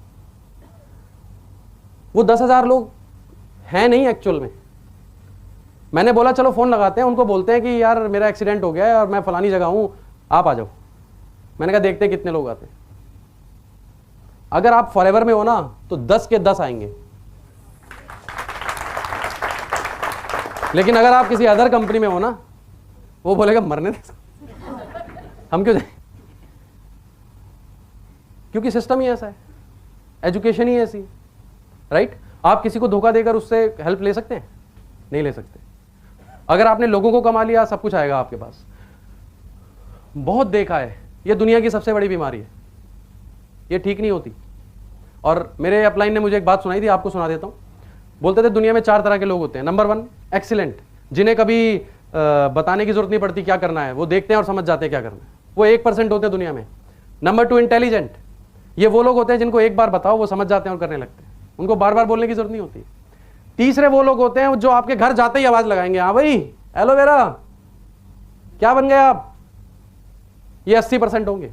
वो 10,000 लोग हैं नहीं एक्चुअल में। मैंने बोला चलो फोन लगाते हैं, उनको बोलते हैं कि यार मेरा एक्सीडेंट हो गया है और मैं फलानी जगह हूं, आप आ जाओ। मैंने कहा देखते हैं कितने लोग आते हैं। अगर आप फॉरएवर में हो ना तो 10 के 10 आएंगे, लेकिन अगर आप किसी अदर कंपनी में हो ना, वो बोलेगा मरने दे, हम क्यों जाए? क्योंकि सिस्टम ही ऐसा है, एजुकेशन ही ऐसी, राइट? आप किसी को धोखा देकर उससे हेल्प ले सकते हैं? नहीं ले सकते। अगर आपने लोगों को कमा लिया, सब कुछ आएगा आपके पास। बहुत देखा है, ये दुनिया की सबसे बड़ी बीमारी है, ये ठीक नहीं होती। और मेरे अपलाइन ने मुझे एक बात सुनाई थी, आपको सुना देता हूं। बोलते थे दुनिया में 4 तरह के लोग होते हैं। नंबर 1 एक्सीलेंट, जिन्हें कभी बताने की जरूरत नहीं पड़ती क्या करना है, वो देखते हैं और समझ जाते हैं क्या करना है, वो 1% होते हैं दुनिया में। नंबर 2 इंटेलिजेंट, ये वो लोग होते हैं जिनको एक बार बताओ वो समझ जाते हैं और करने लगते हैं, उनको बार बार बोलने की जरूरत नहीं होती। तीसरे वो लोग होते हैं जो आपके घर जाते ही आवाज लगाएंगे, हाँ भाई एलोवेरा क्या बन गए आप, ये 80% होंगे।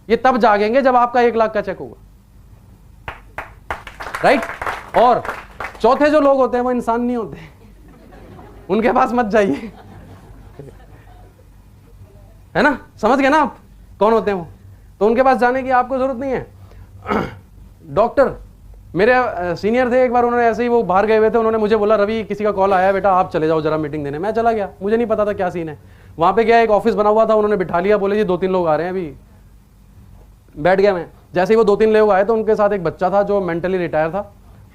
ये तब जागेंगे जब आपका 1 लाख का चेक होगा, राइट? और चौथे जो लोग होते हैं वो इंसान नहीं होते, उनके पास मत जाइए, है ना? समझ गए ना आप कौन होते हैं वो? तो उनके पास जाने की आपको जरूरत नहीं है। डॉक्टर मेरे सीनियर थे, एक बार उन्होंने ऐसे ही, वो बाहर गए हुए थे, उन्होंने मुझे बोला रवि किसी का कॉल आया है बेटा, आप चले जाओ जरा मीटिंग देने। मैं चला गया, मुझे नहीं पता था क्या सीन है। वहां पे गया, एक ऑफिस बना हुआ था, उन्होंने बिठा लिया, बोले जी 2-3 लोग आ रहे हैं अभी। बैठ गया मैं। जैसे ही वो 2-3 लोग आए तो उनके साथ एक बच्चा था जो मेंटली रिटायर था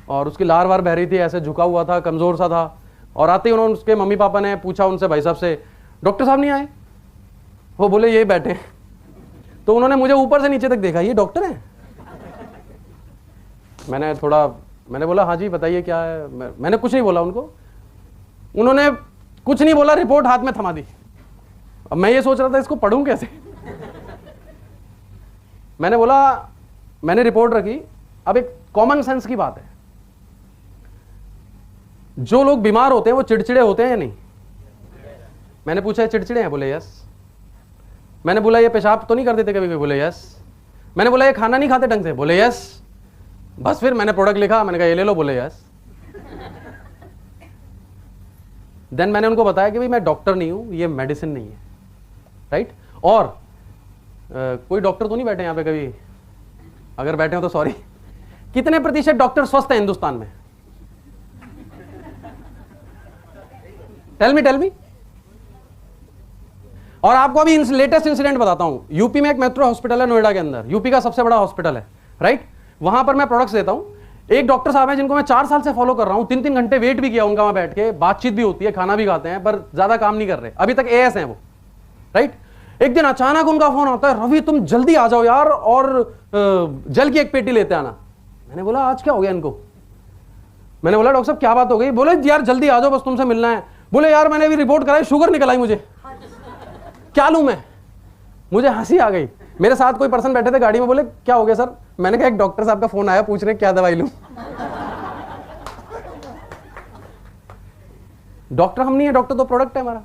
और उसकी लार वार बह रही थी, ऐसे झुका हुआ था, कमजोर सा था। और आते ही उन्होंने, उसके मम्मी पापा ने पूछा उनसे, भाई साहब से, डॉक्टर साहब नहीं आए? वो बोले ये बैठे। तो उन्होंने मुझे ऊपर से नीचे तक देखा, ये डॉक्टर है? मैंने बोला हाँ जी बताइए क्या है। मैंने कुछ नहीं बोला उनको, उन्होंने कुछ नहीं बोला, रिपोर्ट हाथ में थमा दी। अब मैं ये सोच रहा था इसको पढ़ूं कैसे। मैंने बोला, मैंने रिपोर्ट रखी। अब एक कॉमन सेंस की बात है, जो लोग बीमार होते हैं वो चिड़चिड़े होते हैं या नहीं? मैंने पूछा चिड़चिड़े हैं? बोले यस। मैंने बोला ये पेशाब तो नहीं कर देते कभी कभी? बोले यस। मैंने बोला ये खाना नहीं खाते ढंग से? बोले यस। बस फिर मैंने प्रोडक्ट लिखा, मैंने कहा ये ले लो। बोले यस। देन मैंने उनको बताया कि भाई मैं डॉक्टर नहीं हूं, ये मेडिसिन नहीं है, राइट? और कोई डॉक्टर तो नहीं बैठे यहां पे कभी? अगर बैठे हो तो सॉरी। कितने प्रतिशत डॉक्टर स्वस्थ हैं हिंदुस्तान में? Tell me. और आपको अभी लेटेस्ट इंसिडेंट बताता हूं। यूपी में एक मेट्रो हॉस्पिटल है नोएडा के अंदर, यूपी का सबसे बड़ा हॉस्पिटल है, राइट? वहां पर मैं प्रोडक्ट्स देता हूं। एक डॉक्टर साहब हैं जिनको मैं 4 साल से फॉलो कर रहा हूं, 3-3 घंटे वेट भी किया उनका, वहां बैठ के बातचीत भी होती है, खाना भी खाते हैं, पर ज्यादा काम नहीं कर रहे, अभी तक एएस हैं वो, राइट? एक दिन अचानक उनका फोन आता है, रवि तुम जल्दी आ जाओ यार और जल की एक पेटी लेते आना। मैंने बोला आज क्या हो गया इनको? मैंने बोला डॉक्टर साहब क्या बात हो गई? बोले यार जल्दी आ जाओ, बस तुमसे मिलना है। बोले यार मैंने अभी रिपोर्ट कराई, शुगर निकल आई मुझे, क्या लूं मैं? मुझे हंसी आ गई। मेरे साथ कोई पर्सन बैठे थे गाड़ी में, बोले क्या हो गया सर? मैंने कहा एक डॉक्टर साहब का फोन आया, पूछ रहे क्या दवाई लूं। डॉक्टर हम नहीं है, डॉक्टर तो प्रोडक्ट है हमारा,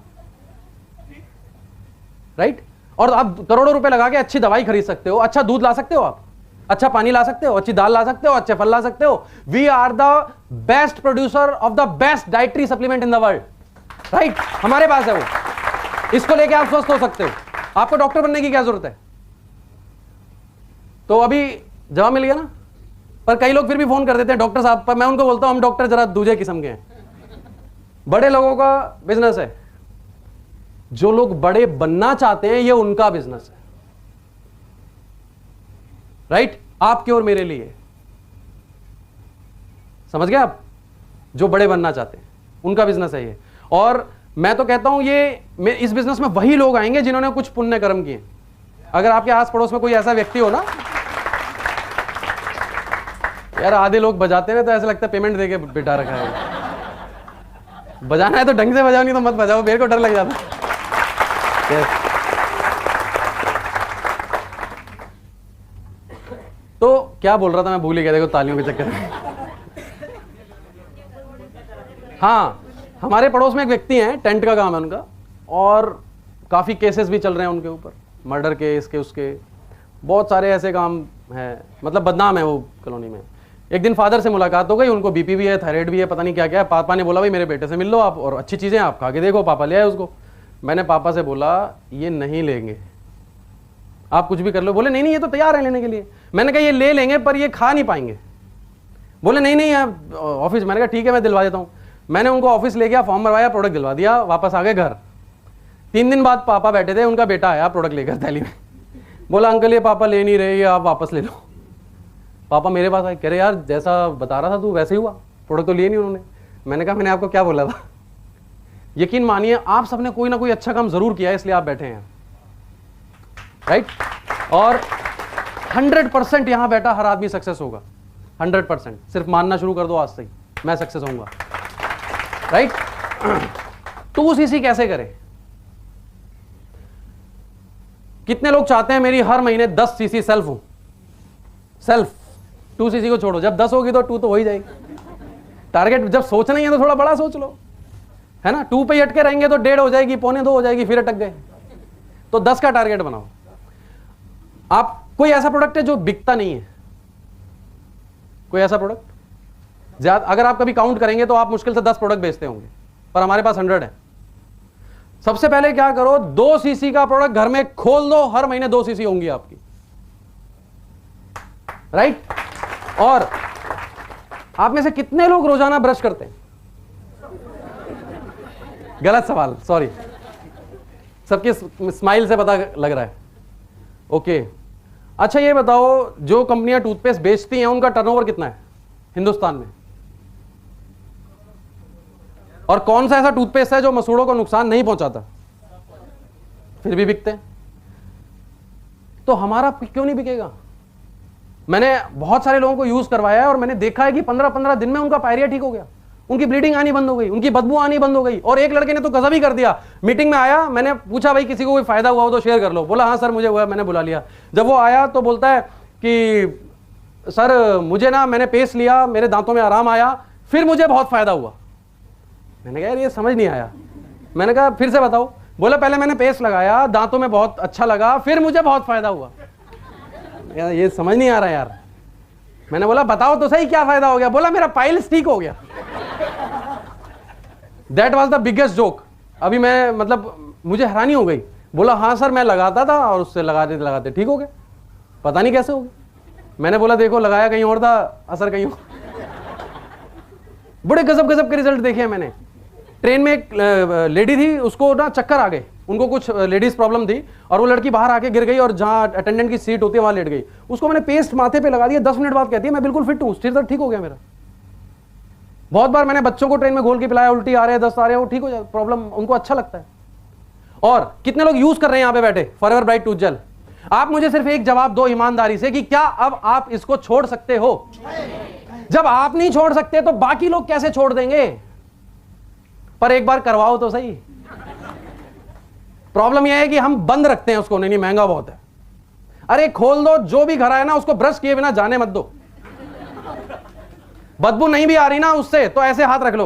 राइट? और आप करोड़ों रुपए लगा के अच्छी दवाई खरीद सकते हो, अच्छा दूध ला सकते हो, आप अच्छा पानी ला सकते हो, अच्छी दाल ला सकते हो, अच्छे फल ला सकते हो। We are the best producer of the best dietary supplement in the world, right? हमारे पास है वो, इसको लेके आप स्वस्थ हो सकते हो। आपको डॉक्टर बनने की क्या जरूरत है? तो अभी जवाब मिल गया ना? पर कई लोग फिर भी फोन कर देते हैं डॉक्टर साहब, पर मैं उनको बोलता हूं हम डॉक्टर जरा दूसरे किस्म के हैं। बड़े लोगों का बिजनेस है, जो लोग बड़े बनना चाहते हैं ये उनका बिजनेस है, राइट? आपके और मेरे लिए, समझ गए आप? जो बड़े बनना चाहते हैं उनका बिजनेस है ये। और मैं तो कहता हूं ये इस बिजनेस में वही लोग आएंगे जिन्होंने कुछ पुण्य कर्म किए। अगर आपके आस पड़ोस में कोई ऐसा व्यक्ति हो ना, यार आधे लोग बजाते हैं तो ऐसा लगता है पेमेंट देके बिठा रखा है। बजाना है तो ढंग से बजाओ, नहीं तो मत बजाओ, मेरे को डर लग जाता है। तो क्या बोल रहा था मैं, भूल ही गया, देखो तालियों के चक्कर में। हाँ, हमारे पड़ोस में एक व्यक्ति हैं, टेंट का काम है उनका, और काफी केसेस भी चल रहे हैं उनके ऊपर, मर्डर के, इसके उसके, बहुत सारे ऐसे काम हैं, मतलब बदनाम है वो कॉलोनी में। एक दिन फादर से मुलाकात हो गई, उनको बीपी भी है, थायराइड भी है, पता नहीं क्या क्या है। पापा ने बोला भाई मेरे बेटे से मिल लो आप, और अच्छी चीजें आप खा के देखो। पापा ले आए उसको। मैंने पापा से बोला ये नहीं लेंगे, आप कुछ भी कर लो। बोले नहीं नहीं ये तो तैयार है लेने के लिए। मैंने कहा ये ले लेंगे पर ये खा नहीं पाएंगे। बोले नहीं नहीं आप ऑफिस। मैंने कहा ठीक है मैं दिलवा देता हूँ। मैंने उनको ऑफिस ले गया, फॉर्म भरवाया, प्रोडक्ट दिलवा दिया, वापस आ गए घर। 3 दिन बाद पापा बैठे थे, उनका बेटा आया प्रोडक्ट लेकर थैली में। बोला अंकल ये पापा ले नहीं रहे, ये आप वापस ले लो। पापा मेरे पास आए, कह रहे यार जैसा बता रहा था तू वैसे ही हुआ, प्रोडक्ट तो लिए नहीं उन्होंने। मैंने कहा मैंने आपको क्या बोला था? यकीन मानिए आप सबने कोई ना कोई अच्छा काम जरूर किया है, इसलिए आप बैठे हैं, राइट? और 100% यहां बैठा हर आदमी सक्सेस होगा, 100%। सिर्फ मानना शुरू कर दो आज से ही, मैं सक्सेस होऊंगा, राइट? 2cc कैसे करें? कितने लोग चाहते हैं मेरी हर महीने 10cc सेल्फ हो? सेल्फ 2cc को छोड़ो, जब 10 होगी तो 2 तो हो ही जाएगी। टारगेट जब सोचना ही है तो थोड़ा बड़ा सोच लो, है ना? 2 पे ही अटके रहेंगे तो 1.5 हो जाएगी, 1.25 हो जाएगी, फिर अटक गए। तो 10 का टारगेट बनाओ। आप कोई ऐसा प्रोडक्ट है जो बिकता नहीं है? कोई ऐसा प्रोडक्ट ज्यादा, अगर आप कभी काउंट करेंगे तो आप मुश्किल से 10 प्रोडक्ट बेचते होंगे, पर हमारे पास 100 है। सबसे पहले क्या करो, 2cc का प्रोडक्ट घर में खोल दो, हर महीने 2cc होंगी आपकी, राइट? और आप में से कितने लोग रोजाना ब्रश करते हैं? गलत सवाल, सॉरी, सबकी स्माइल से पता लग रहा है। ओके, अच्छा ये बताओ जो कंपनियां टूथपेस्ट बेचती हैं उनका टर्नओवर कितना है हिंदुस्तान में? और कौन सा ऐसा टूथपेस्ट है जो मसूड़ों को नुकसान नहीं पहुंचाता, फिर भी बिकते हैं? तो हमारा क्यों नहीं बिकेगा? मैंने बहुत सारे लोगों को यूज करवाया है और मैंने देखा है कि 15-15 दिन में उनका पायरिया ठीक हो गया, उनकी ब्लीडिंग आनी बंद हो गई, उनकी बदबू आनी बंद हो गई। और एक लड़के ने तो गजब ही कर दिया, मीटिंग में आया, मैंने पूछा भाई किसी को कोई फायदा हुआ हो तो शेयर कर लो। बोला हाँ सर मुझे हुआ, मैंने बुला लिया। जब वो आया तो बोलता है कि सर मुझे ना, मैंने पेस्ट लिया, मेरे दांतों में आराम आया, फिर मुझे बहुत फायदा हुआ। मैंने कहा यार ये समझ नहीं आया। मैंने कहा फिर से बताओ। बोला पहले मैंने पेस्ट लगाया, दांतों में बहुत अच्छा लगा, फिर मुझे बहुत फायदा हुआ। यार ये समझ नहीं आ रहा यार। मैंने बोला बताओ तो सही क्या फायदा हो गया? बोला मेरा पाइल्स ठीक हो गया। That was the biggest joke. अभी मैं मतलब मुझे हैरानी हो गई। बोला हाँ सर मैं लगाता था और उससे लगाते लगाते ठीक हो गया, पता नहीं कैसे हो गया। मैंने बोला देखो लगाया कहीं और था, असर कहीं और। बड़े गजब गजब के रिजल्ट देखे हैं मैंने। ट्रेन में एक लेडी थी, उसको ना चक्कर आ गए, उनको कुछ लेडीज प्रॉब्लम थी और वो लड़की बाहर आके गिर गई और जहां अटेंडेंट की सीट होती है वहां लेट गई। उसको मैंने पेस्ट माथे पे लगा दिया, 10 मिनट बाद कहती है मैं बिल्कुल फिट हूं, सिर दर्द ठीक हो गया मेरा। बहुत बार मैंने बच्चों को ट्रेन में घोल के पिलाया, उल्टी आ रहे हैं, दस्त आ रहे हैं, वो ठीक हो जाए, प्रॉब्लम उनको अच्छा लगता है। और कितने लोग यूज कर रहे हैं यहाँ पे बैठे फॉरएवर ब्राइट टूथ जेल? आप मुझे सिर्फ एक जवाब दो ईमानदारी से कि क्या अब आप इसको छोड़ सकते हो? जब आप नहीं छोड़ सकते तो बाकी लोग कैसे छोड़ देंगे? पर एक बार करवाओ तो सही। प्रॉब्लम यह है कि हम बंद रखते हैं उसको, नहीं महंगा बहुत है। अरे खोल दो, जो भी घर आए ना उसको ब्रश किए बिना जाने मत दो। बदबू नहीं भी आ रही ना उससे तो ऐसे हाथ रख लो।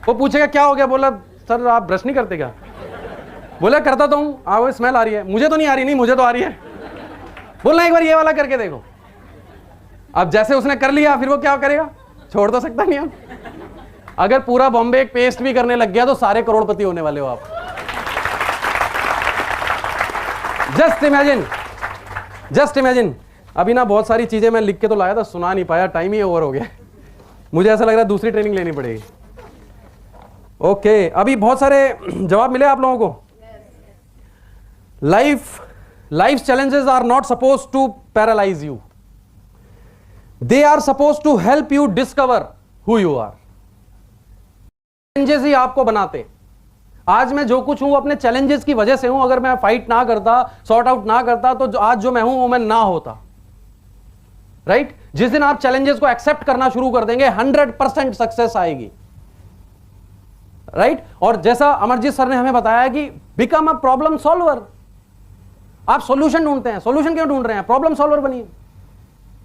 वो पूछेगा क्या हो गया? बोला सर आप ब्रश नहीं करते क्या? बोला करता तो हूं, वो स्मेल आ रही है, मुझे तो नहीं आ रही। नहीं मुझे तो आ रही है। बोलना एक बार ये वाला करके देखो। अब जैसे उसने कर लिया फिर वो क्या करेगा? छोड़ तो सकता नहीं है। अगर पूरा बॉम्बे एक पेस्ट भी करने लग गया तो सारे करोड़पति होने वाले हो आप। जस्ट इमेजिन अभी ना बहुत सारी चीजें मैं लिख के तो लाया था, सुना नहीं पाया, टाइम ही ओवर हो गया। मुझे ऐसा लग रहा है दूसरी ट्रेनिंग लेनी पड़ेगी। ओके, अभी बहुत सारे जवाब मिले आप लोगों को। Life challenges are not supposed to paralyze you. They are supposed to help you discover who you are. Challenges ही आपको बनाते हैं। आज मैं जो कुछ हूं अपने चैलेंजेस की वजह से हूं। अगर मैं फाइट ना करता, सॉर्ट आउट ना करता, तो आज जो मैं हूं वो मैं ना होता। राइट? जिस दिन आप चैलेंजेस को एक्सेप्ट करना शुरू कर देंगे 100% सक्सेस आएगी। राइट? और जैसा अमरजीत सर ने हमें बताया कि बिकम अ प्रॉब्लम सॉल्वर। आप सॉल्यूशन ढूंढते हैं। सॉल्यूशन क्यों ढूंढ रहे हैं? प्रॉब्लम सॉल्वर बनिए।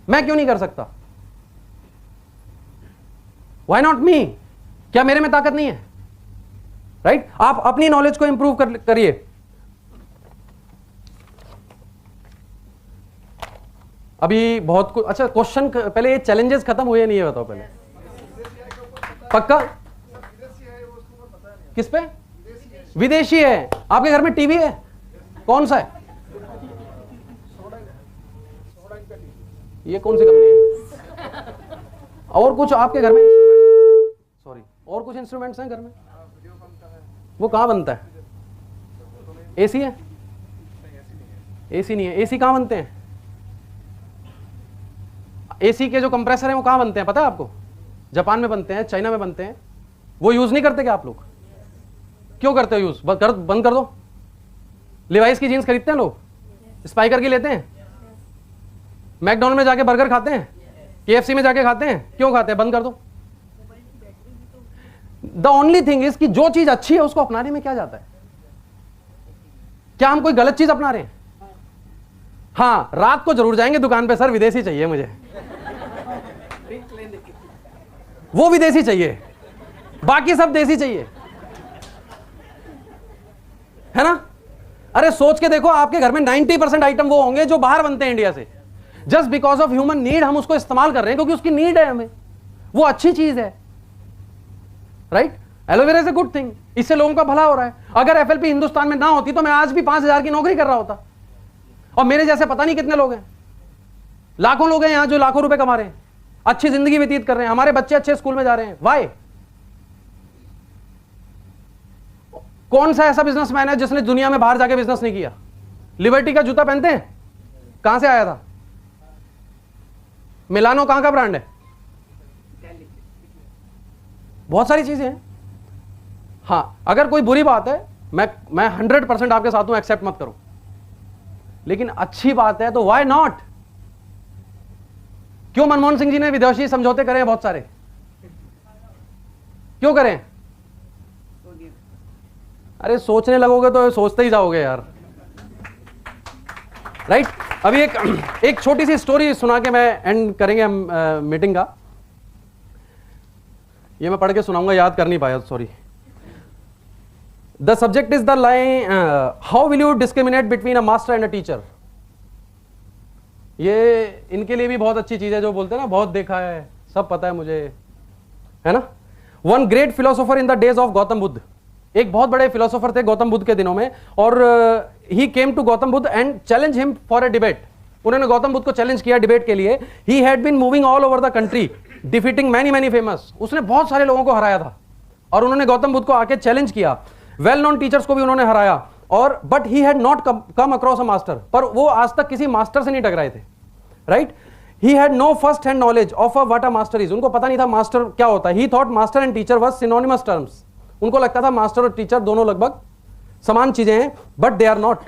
मैं क्यों नहीं कर सकता? Why not me? क्या मेरे में ताकत नहीं है? राइट? आप अपनी नॉलेज को इंप्रूव करिए। अभी बहुत कुछ। अच्छा, क्वेश्चन पहले, ये चैलेंजेस खत्म हुए नहीं है बताओ पहले। पक्का? किस पे? विदेशी है। आपके घर में टीवी है? कौन सा है? ये कौन सी कंपनी है? और कुछ आपके घर में सॉरी, और कुछ इंस्ट्रूमेंट्स हैं घर में? वो कहाँ बनता है? एसी है? एसी नहीं है। एसी कहाँ बनते हैं? एसी के जो कंप्रेसर हैं वो कहाँ बनते हैं पता है आपको? जापान में बनते हैं, चाइना में बनते हैं। वो यूज नहीं करते क्या आप लोग? क्यों करते हो यूज? बंद कर दो। लिवाइस की जीन्स खरीदते हैं लोग? स्पाइकर की लेते हैं? मैकडॉनल्ड में जाके बर्गर खाते हैं? केएफसी में जाके खाते हैं? क्यों खाते हैं? बंद कर दो। द ओनली थिंग इज कि जो चीज अच्छी है उसको अपनाने में क्या जाता है? क्या हम कोई गलत चीज अपना रहे हैं? हाँ, रात को जरूर जाएंगे दुकान पे, सर विदेशी चाहिए मुझे, वो विदेशी चाहिए, बाकी सब देसी चाहिए, है ना? अरे सोच के देखो, आपके घर में 90% आइटम वो होंगे जो बाहर बनते हैं इंडिया से। Just because of human need हम उसको इस्तेमाल कर रहे हैं, क्योंकि उसकी नीड है हमें, वो अच्छी चीज है। Right? Aloe vera is a good thing, इससे लोगों का भला हो रहा है। अगर एफएलपी हिंदुस्तान में ना होती तो मैं आज भी 5,000 की नौकरी कर रहा होता, और मेरे जैसे पता नहीं कितने लोग हैं, लाखों लोग हैं यहां जो लाखों रुपए कमा रहे हैं, अच्छी जिंदगी व्यतीत कर रहे हैं, हमारे बच्चे अच्छे स्कूल में जा रहे हैं। वाई? कौन सा ऐसा बिजनेसमैन है जिसने दुनिया में बाहर जाके बिजनेस नहीं किया? लिबर्टी का जूता पहनते हैं, कहां से आया था? मिलानो कहां का ब्रांड है? बहुत सारी चीजें हैं। हां, अगर कोई बुरी बात है, मैं 100% आपके साथ हूं, एक्सेप्ट मत करो, लेकिन अच्छी बात है तो व्हाई नॉट? क्यों मनमोहन सिंह जी ने विदेशी समझौते करे बहुत सारे? क्यों करें? अरे सोचने लगोगे तो सोचते ही जाओगे यार। राइट? अभी एक छोटी सी स्टोरी सुना के मैं एंड करेंगे हम मीटिंग का। ये मैं पढ़ के सुनाऊंगा, याद कर नहीं पाया, sorry. The subject is the line, how will you discriminate between a master and a teacher. ये इनके लिए भी बहुत अच्छी चीज है, जो बोलते हैं ना बहुत देखा है, सब पता है मुझे, है ना? One great philosopher in the days of Gautam Buddha, एक बहुत बड़े फिलोसोफर थे गौतम बुद्ध के दिनों में, और he came to Gautam Buddha and challenge him for a debate. उन्होंने गौतम बुद्ध को चैलेंज किया डिबेट के लिए। He had been moving all over the country defeating many famous. उसने बहुत सारे लोगों को हराया था, और उन्होंने गौतम बुद्ध को आके चैलेंज किया। वेल नोन टीचर्स को भी उन्होंने हराया, और but he had not come across a master, पर वो आज तक किसी मास्टर से नहीं टकराए थे। Right? He had no first hand knowledge of what a master is. उनको पता नहीं था मास्टर क्या होता है। He thought master and teacher was synonymous terms. उनको लगता था मास्टर और टीचर दोनों लगभग समान चीजें हैं, but they are not.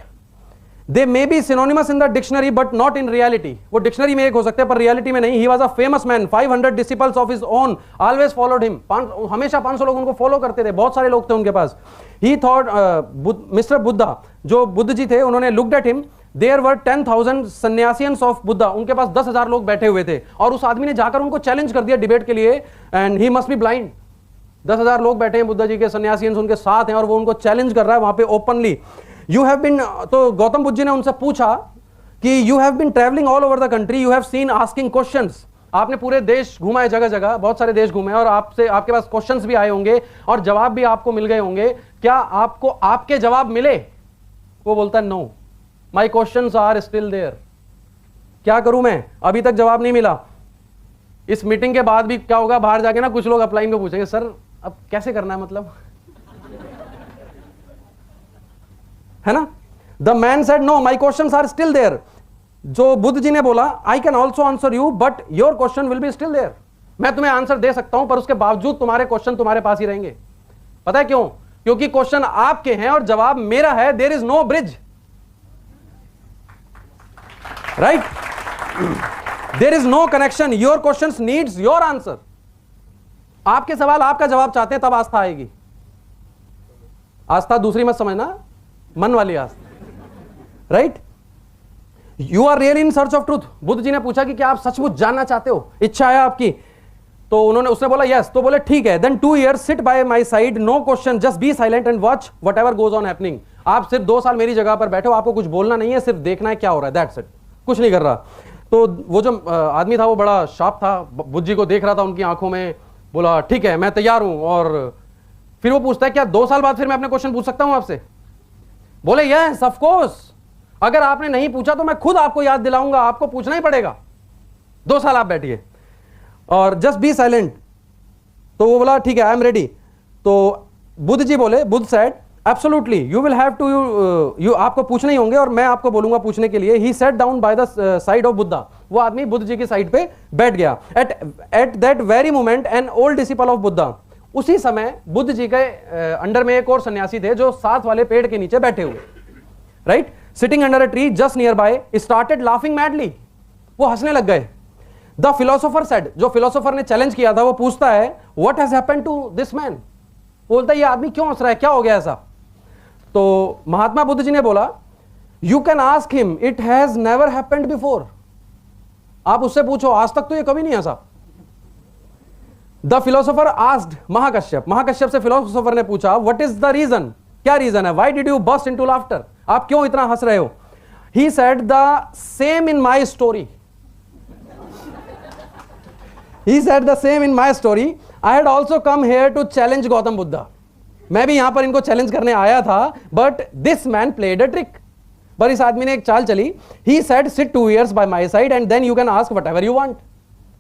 They may be synonymous in the dictionary but not in reality. वो डिक्शनरी में एक हो सकते हैं पर रियलिटी में नहीं। He was a famous man, 500 disciples of his own always followed him. हमेशा 500 लोग उनको फॉलो करते थे, बहुत सारे लोग थे उनके पास। ही थॉट मिस्टर बुद्धा, जो बुद्ध जी थे, उन्होंने looked at him, there were 10,000 सन्यासियंस ऑफ बुद्धा। उनके पास 10,000 लोग बैठे हुए थे, और उस आदमी ने जाकर उनको चैलेंज कर दिया डिबेट के लिए, and he must be blind. 10,000 लोग बैठे हैं बुद्धा जी के, सन्यासियंस उनके साथ हैं, और वो उनको चैलेंज कर रहा है वहां पे ओपनली। यू हैव बीन, तो गौतम बुद्ध जी ने उनसे पूछा कि you have been travelling all over the country, you have seen asking questions. आपने पूरे देश घूमा है, जगह जगह बहुत सारे देश घूमे, और आपके पास क्वेश्चंस भी आए होंगे और जवाब भी आपको मिल गए होंगे। क्या आपको आपके जवाब मिले? वो बोलता है no, my questions are still there. क्या करूं मैं, अभी तक जवाब नहीं मिला। इस मीटिंग के बाद भी क्या होगा, बाहर जाके ना कुछ लोग अपलाइन को पूछेंगे, सर अब कैसे करना है, मतलब है ना। The man said no my questions are still there. जो बुद्ध जी ने बोला, I can also answer you but your question will be still there. मैं तुम्हें आंसर दे सकता हूं पर उसके बावजूद तुम्हारे क्वेश्चन तुम्हारे पास ही रहेंगे। पता है क्यों? क्योंकि क्वेश्चन आपके हैं और जवाब मेरा है। There is no bridge, right? There is no connection. Your question needs your answer. आपके सवाल आपका जवाब चाहते हैं, तब आस्था आएगी। आस्था दूसरी मत समझना, मन वाली आस्था, right? You are really in search of truth. Buddha ji ने पूछा कि क्या आप सचमुच जानना चाहते हो, इच्छा है आपकी? तो उसने बोला यस। तो बोले ठीक है, then 2 years sit by my side, no question, just be silent and watch whatever goes on happening. आप सिर्फ 2 साल मेरी जगह पर बैठो, आपको कुछ बोलना नहीं है, सिर्फ देखना है क्या हो रहा है, दैट्स इट, कुछ नहीं कर रहा। तो वो जो आदमी था वो बड़ा शार्प था, बुद्ध जी को देख रहा था उनकी आंखों में, बोला ठीक है मैं तैयार हूं। और फिर वो पूछता है क्या 2 साल बाद फिर मैं अपने क्वेश्चन पूछ सकता हूं आपसे? बोले यस ऑफ कोर्स, अगर आपने नहीं पूछा तो मैं खुद आपको याद दिलाऊंगा, आपको पूछना ही पड़ेगा। 2 साल आप बैठिए और जस्ट बी साइलेंट। तो वो बोला ठीक है आई एम रेडी। तो बुद्ध जी बोले, Buddha said absolutely you will have to, you आपको पूछने ही होंगे और मैं आपको बोलूंगा पूछने के लिए। He set down by the side of Buddha. वो आदमी बुद्ध जी की साइड पे बैठ गया। At that very moment an old disciple of Buddha. उसी समय बुद्ध जी के अंडर में एक और सन्यासी थे जो साथ वाले पेड़ के नीचे बैठे हुए, right? Sitting under a tree just nearby, started laughing madly. वो हंसने लग गए। द फिलोसोफर सेड, जो फिलोसोफर ने चैलेंज किया था वो पूछता है what has happened to this man. बोलता है ये आदमी क्यों हंस रहा है, क्या हो गया ऐसा? तो महात्मा बुद्ध जी ने बोला you can ask him, it has never happened before. आप उससे पूछो, आज तक तो ये कभी नहीं हंसा। The philosopher asked Mahakashyap. Mahakashyap से फिलोसोफर ने पूछा व्हाट इज द रीजन, क्या रीजन है, why did you burst into laughter, आप क्यों इतना हंस रहे हो? He said the same in my story. He said the same in my story. I had also come here to challenge Gautam Buddha. मैं भी यहां पर इनको चैलेंज करने आया था, but this man played a trick. पर इस आदमी ने एक चाल चली। He said sit 2 years by my side and then you can ask whatever you want.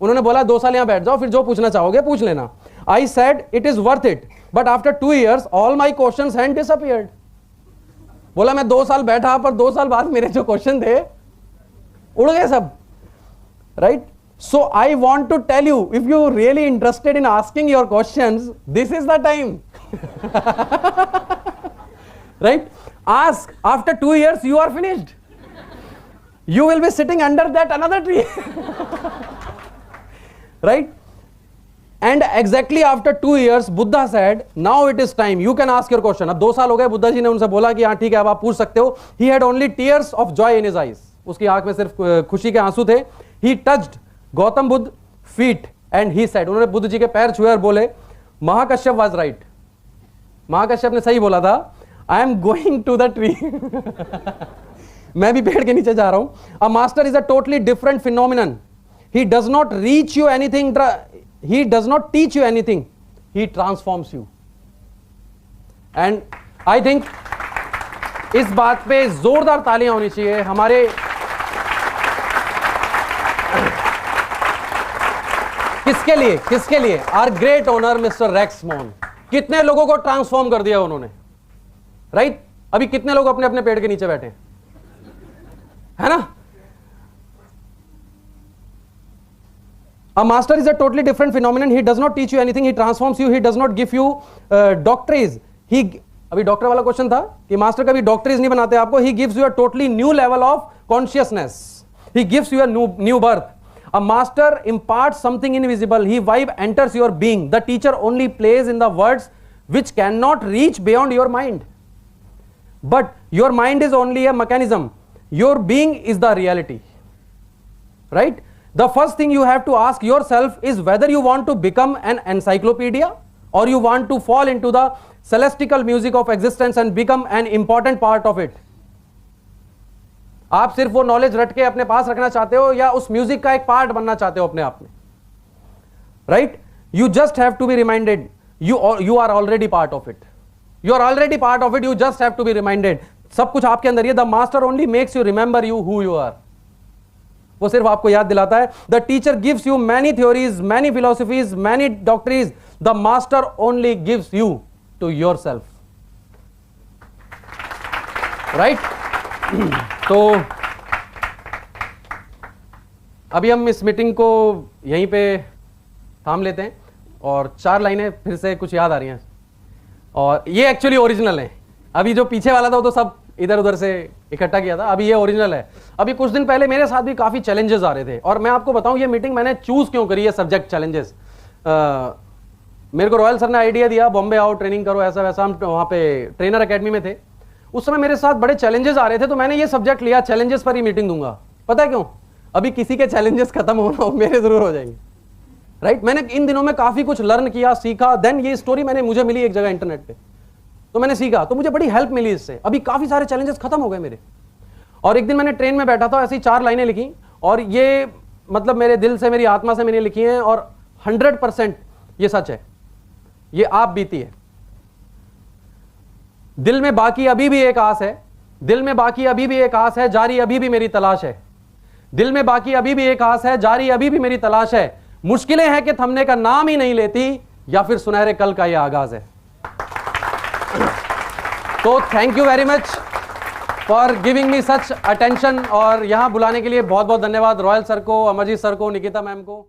उन्होंने बोला 2 साल यहां बैठ जाओ, फिर जो पूछना चाहोगे पूछ लेना। I said it is worth it, but after 2 years all my questions had disappeared. बोला मैं 2 साल बैठा पर 2 साल बाद मेरे जो क्वेश्चन थे उड़ गए सब, right? So I want to tell you, if you really interested in asking your questions, this is the time. Right? Ask. After 2 years, you are finished. You will be sitting under that another tree. Right? And exactly after 2 years, Buddha said, now it is time. You can ask your question. अब 2 साल हो गए, बुद्धा जी ने उनसे बोला कि हाँ ठीक है अब आप पूछ सकते हो. He had only tears of joy in his eyes. उसकी आंख में सिर्फ खुशी के आंसू थे. He touched Gautam Buddha feet and he said, उन्होंने बुद्ध जी के पैर छुए और बोले, महाकश्यप was right. महाकश्यप ने सही बोला था. I am going to the tree. मैं भी पेड़ के नीचे जा रहा हूं. A master is a totally different phenomenon. He does not reach you anything. He does not teach you anything. He transforms you. And I think इस बात पे जोरदार तालियां होनी चाहिए हमारे किसके लिए? Our great honour Mr Rex मोन. कितने लोगों को ट्रांसफॉर्म कर दिया उन्होंने, राइट? अभी कितने लोग अपने अपने पेड़ के नीचे बैठे है ना? A master is a totally different phenomenon. He does not teach you anything. He transforms you. He does not give you doctrines. अभी डॉक्टर वाला क्वेश्चन था कि मास्टर कभी डॉक्टरीज नहीं बनाते आपको. He gives you a totally new level of consciousness. He gives you a new birth. A master imparts something invisible. He vibe enters your being. The teacher only plays in the words which cannot reach beyond your mind. But your mind is only a mechanism. Your being is the reality. Right? The first thing you have to ask yourself is whether you want to become an encyclopedia or you want to fall into the celestial music of existence and become an important part of it. आप सिर्फ वो knowledge रट के अपने पास रखना चाहते हो या उस म्यूजिक का एक पार्ट बनना चाहते हो अपने आप में, right? You just have to be reminded you are already part of it. You are already part of it. You just have to be reminded. सब कुछ आपके अंदर ही. The master only makes you remember you who you are. वो सिर्फ आपको याद दिलाता है the teacher gives you many theories, many philosophies, many doctrines, the master only gives you to yourself. Right? तो अभी हम इस मीटिंग को यहीं पे थाम लेते हैं और 4 लाइनें फिर से कुछ याद आ रही हैं, और ये एक्चुअली ओरिजिनल है। अभी जो पीछे वाला था वो तो सब इधर उधर से इकट्ठा किया था, अभी ये ओरिजिनल है। अभी कुछ दिन पहले मेरे साथ भी काफ़ी चैलेंजेस आ रहे थे, और मैं आपको बताऊं ये मीटिंग मैंने चूज क्यों करी है, सब्जेक्ट चैलेंजेस। मेरे को रॉयल सर ने आइडिया दिया, बॉम्बे आओ ट्रेनिंग करो, ऐसा वैसा। हम वहाँ पे ट्रेनर अकेडमी में थे, उस समय मेरे साथ बड़े चैलेंजेस आ रहे थे, तो मैंने ये सब्जेक्ट लिया, चैलेंजेस पर ही मीटिंग दूंगा। पता है क्यों? अभी किसी के चैलेंजेस खत्म होना हो, मेरे जरूर हो जाएंगे। राइट? मैंने इन दिनों में काफी कुछ लर्न किया, सीखा। देन ये स्टोरी मुझे मिली एक जगह इंटरनेट पे, तो मैंने सीखा, तो मुझे बड़ी हेल्प मिली इससे। अभी काफी सारे चैलेंजेस खत्म हो गए मेरे। और एक दिन मैंने ट्रेन में बैठा था, ऐसी 4 लाइनें लिखी, और ये मतलब मेरे दिल से, मेरी आत्मा से मैंने लिखी हैं, और 100% ये सच है, ये आप बीती है। दिल में बाकी अभी भी एक आस है, दिल में बाकी अभी भी एक आस है, जारी अभी भी मेरी तलाश है। दिल में बाकी अभी भी एक आस है, जारी अभी भी मेरी तलाश है। मुश्किलें हैं कि थमने का नाम ही नहीं लेती, या फिर सुनहरे कल का यह आगाज है। तो thank you very much for giving me such attention, और यहां बुलाने के लिए बहुत बहुत धन्यवाद रॉयल सर को, अमरजीत सर को, निकिता मैम को।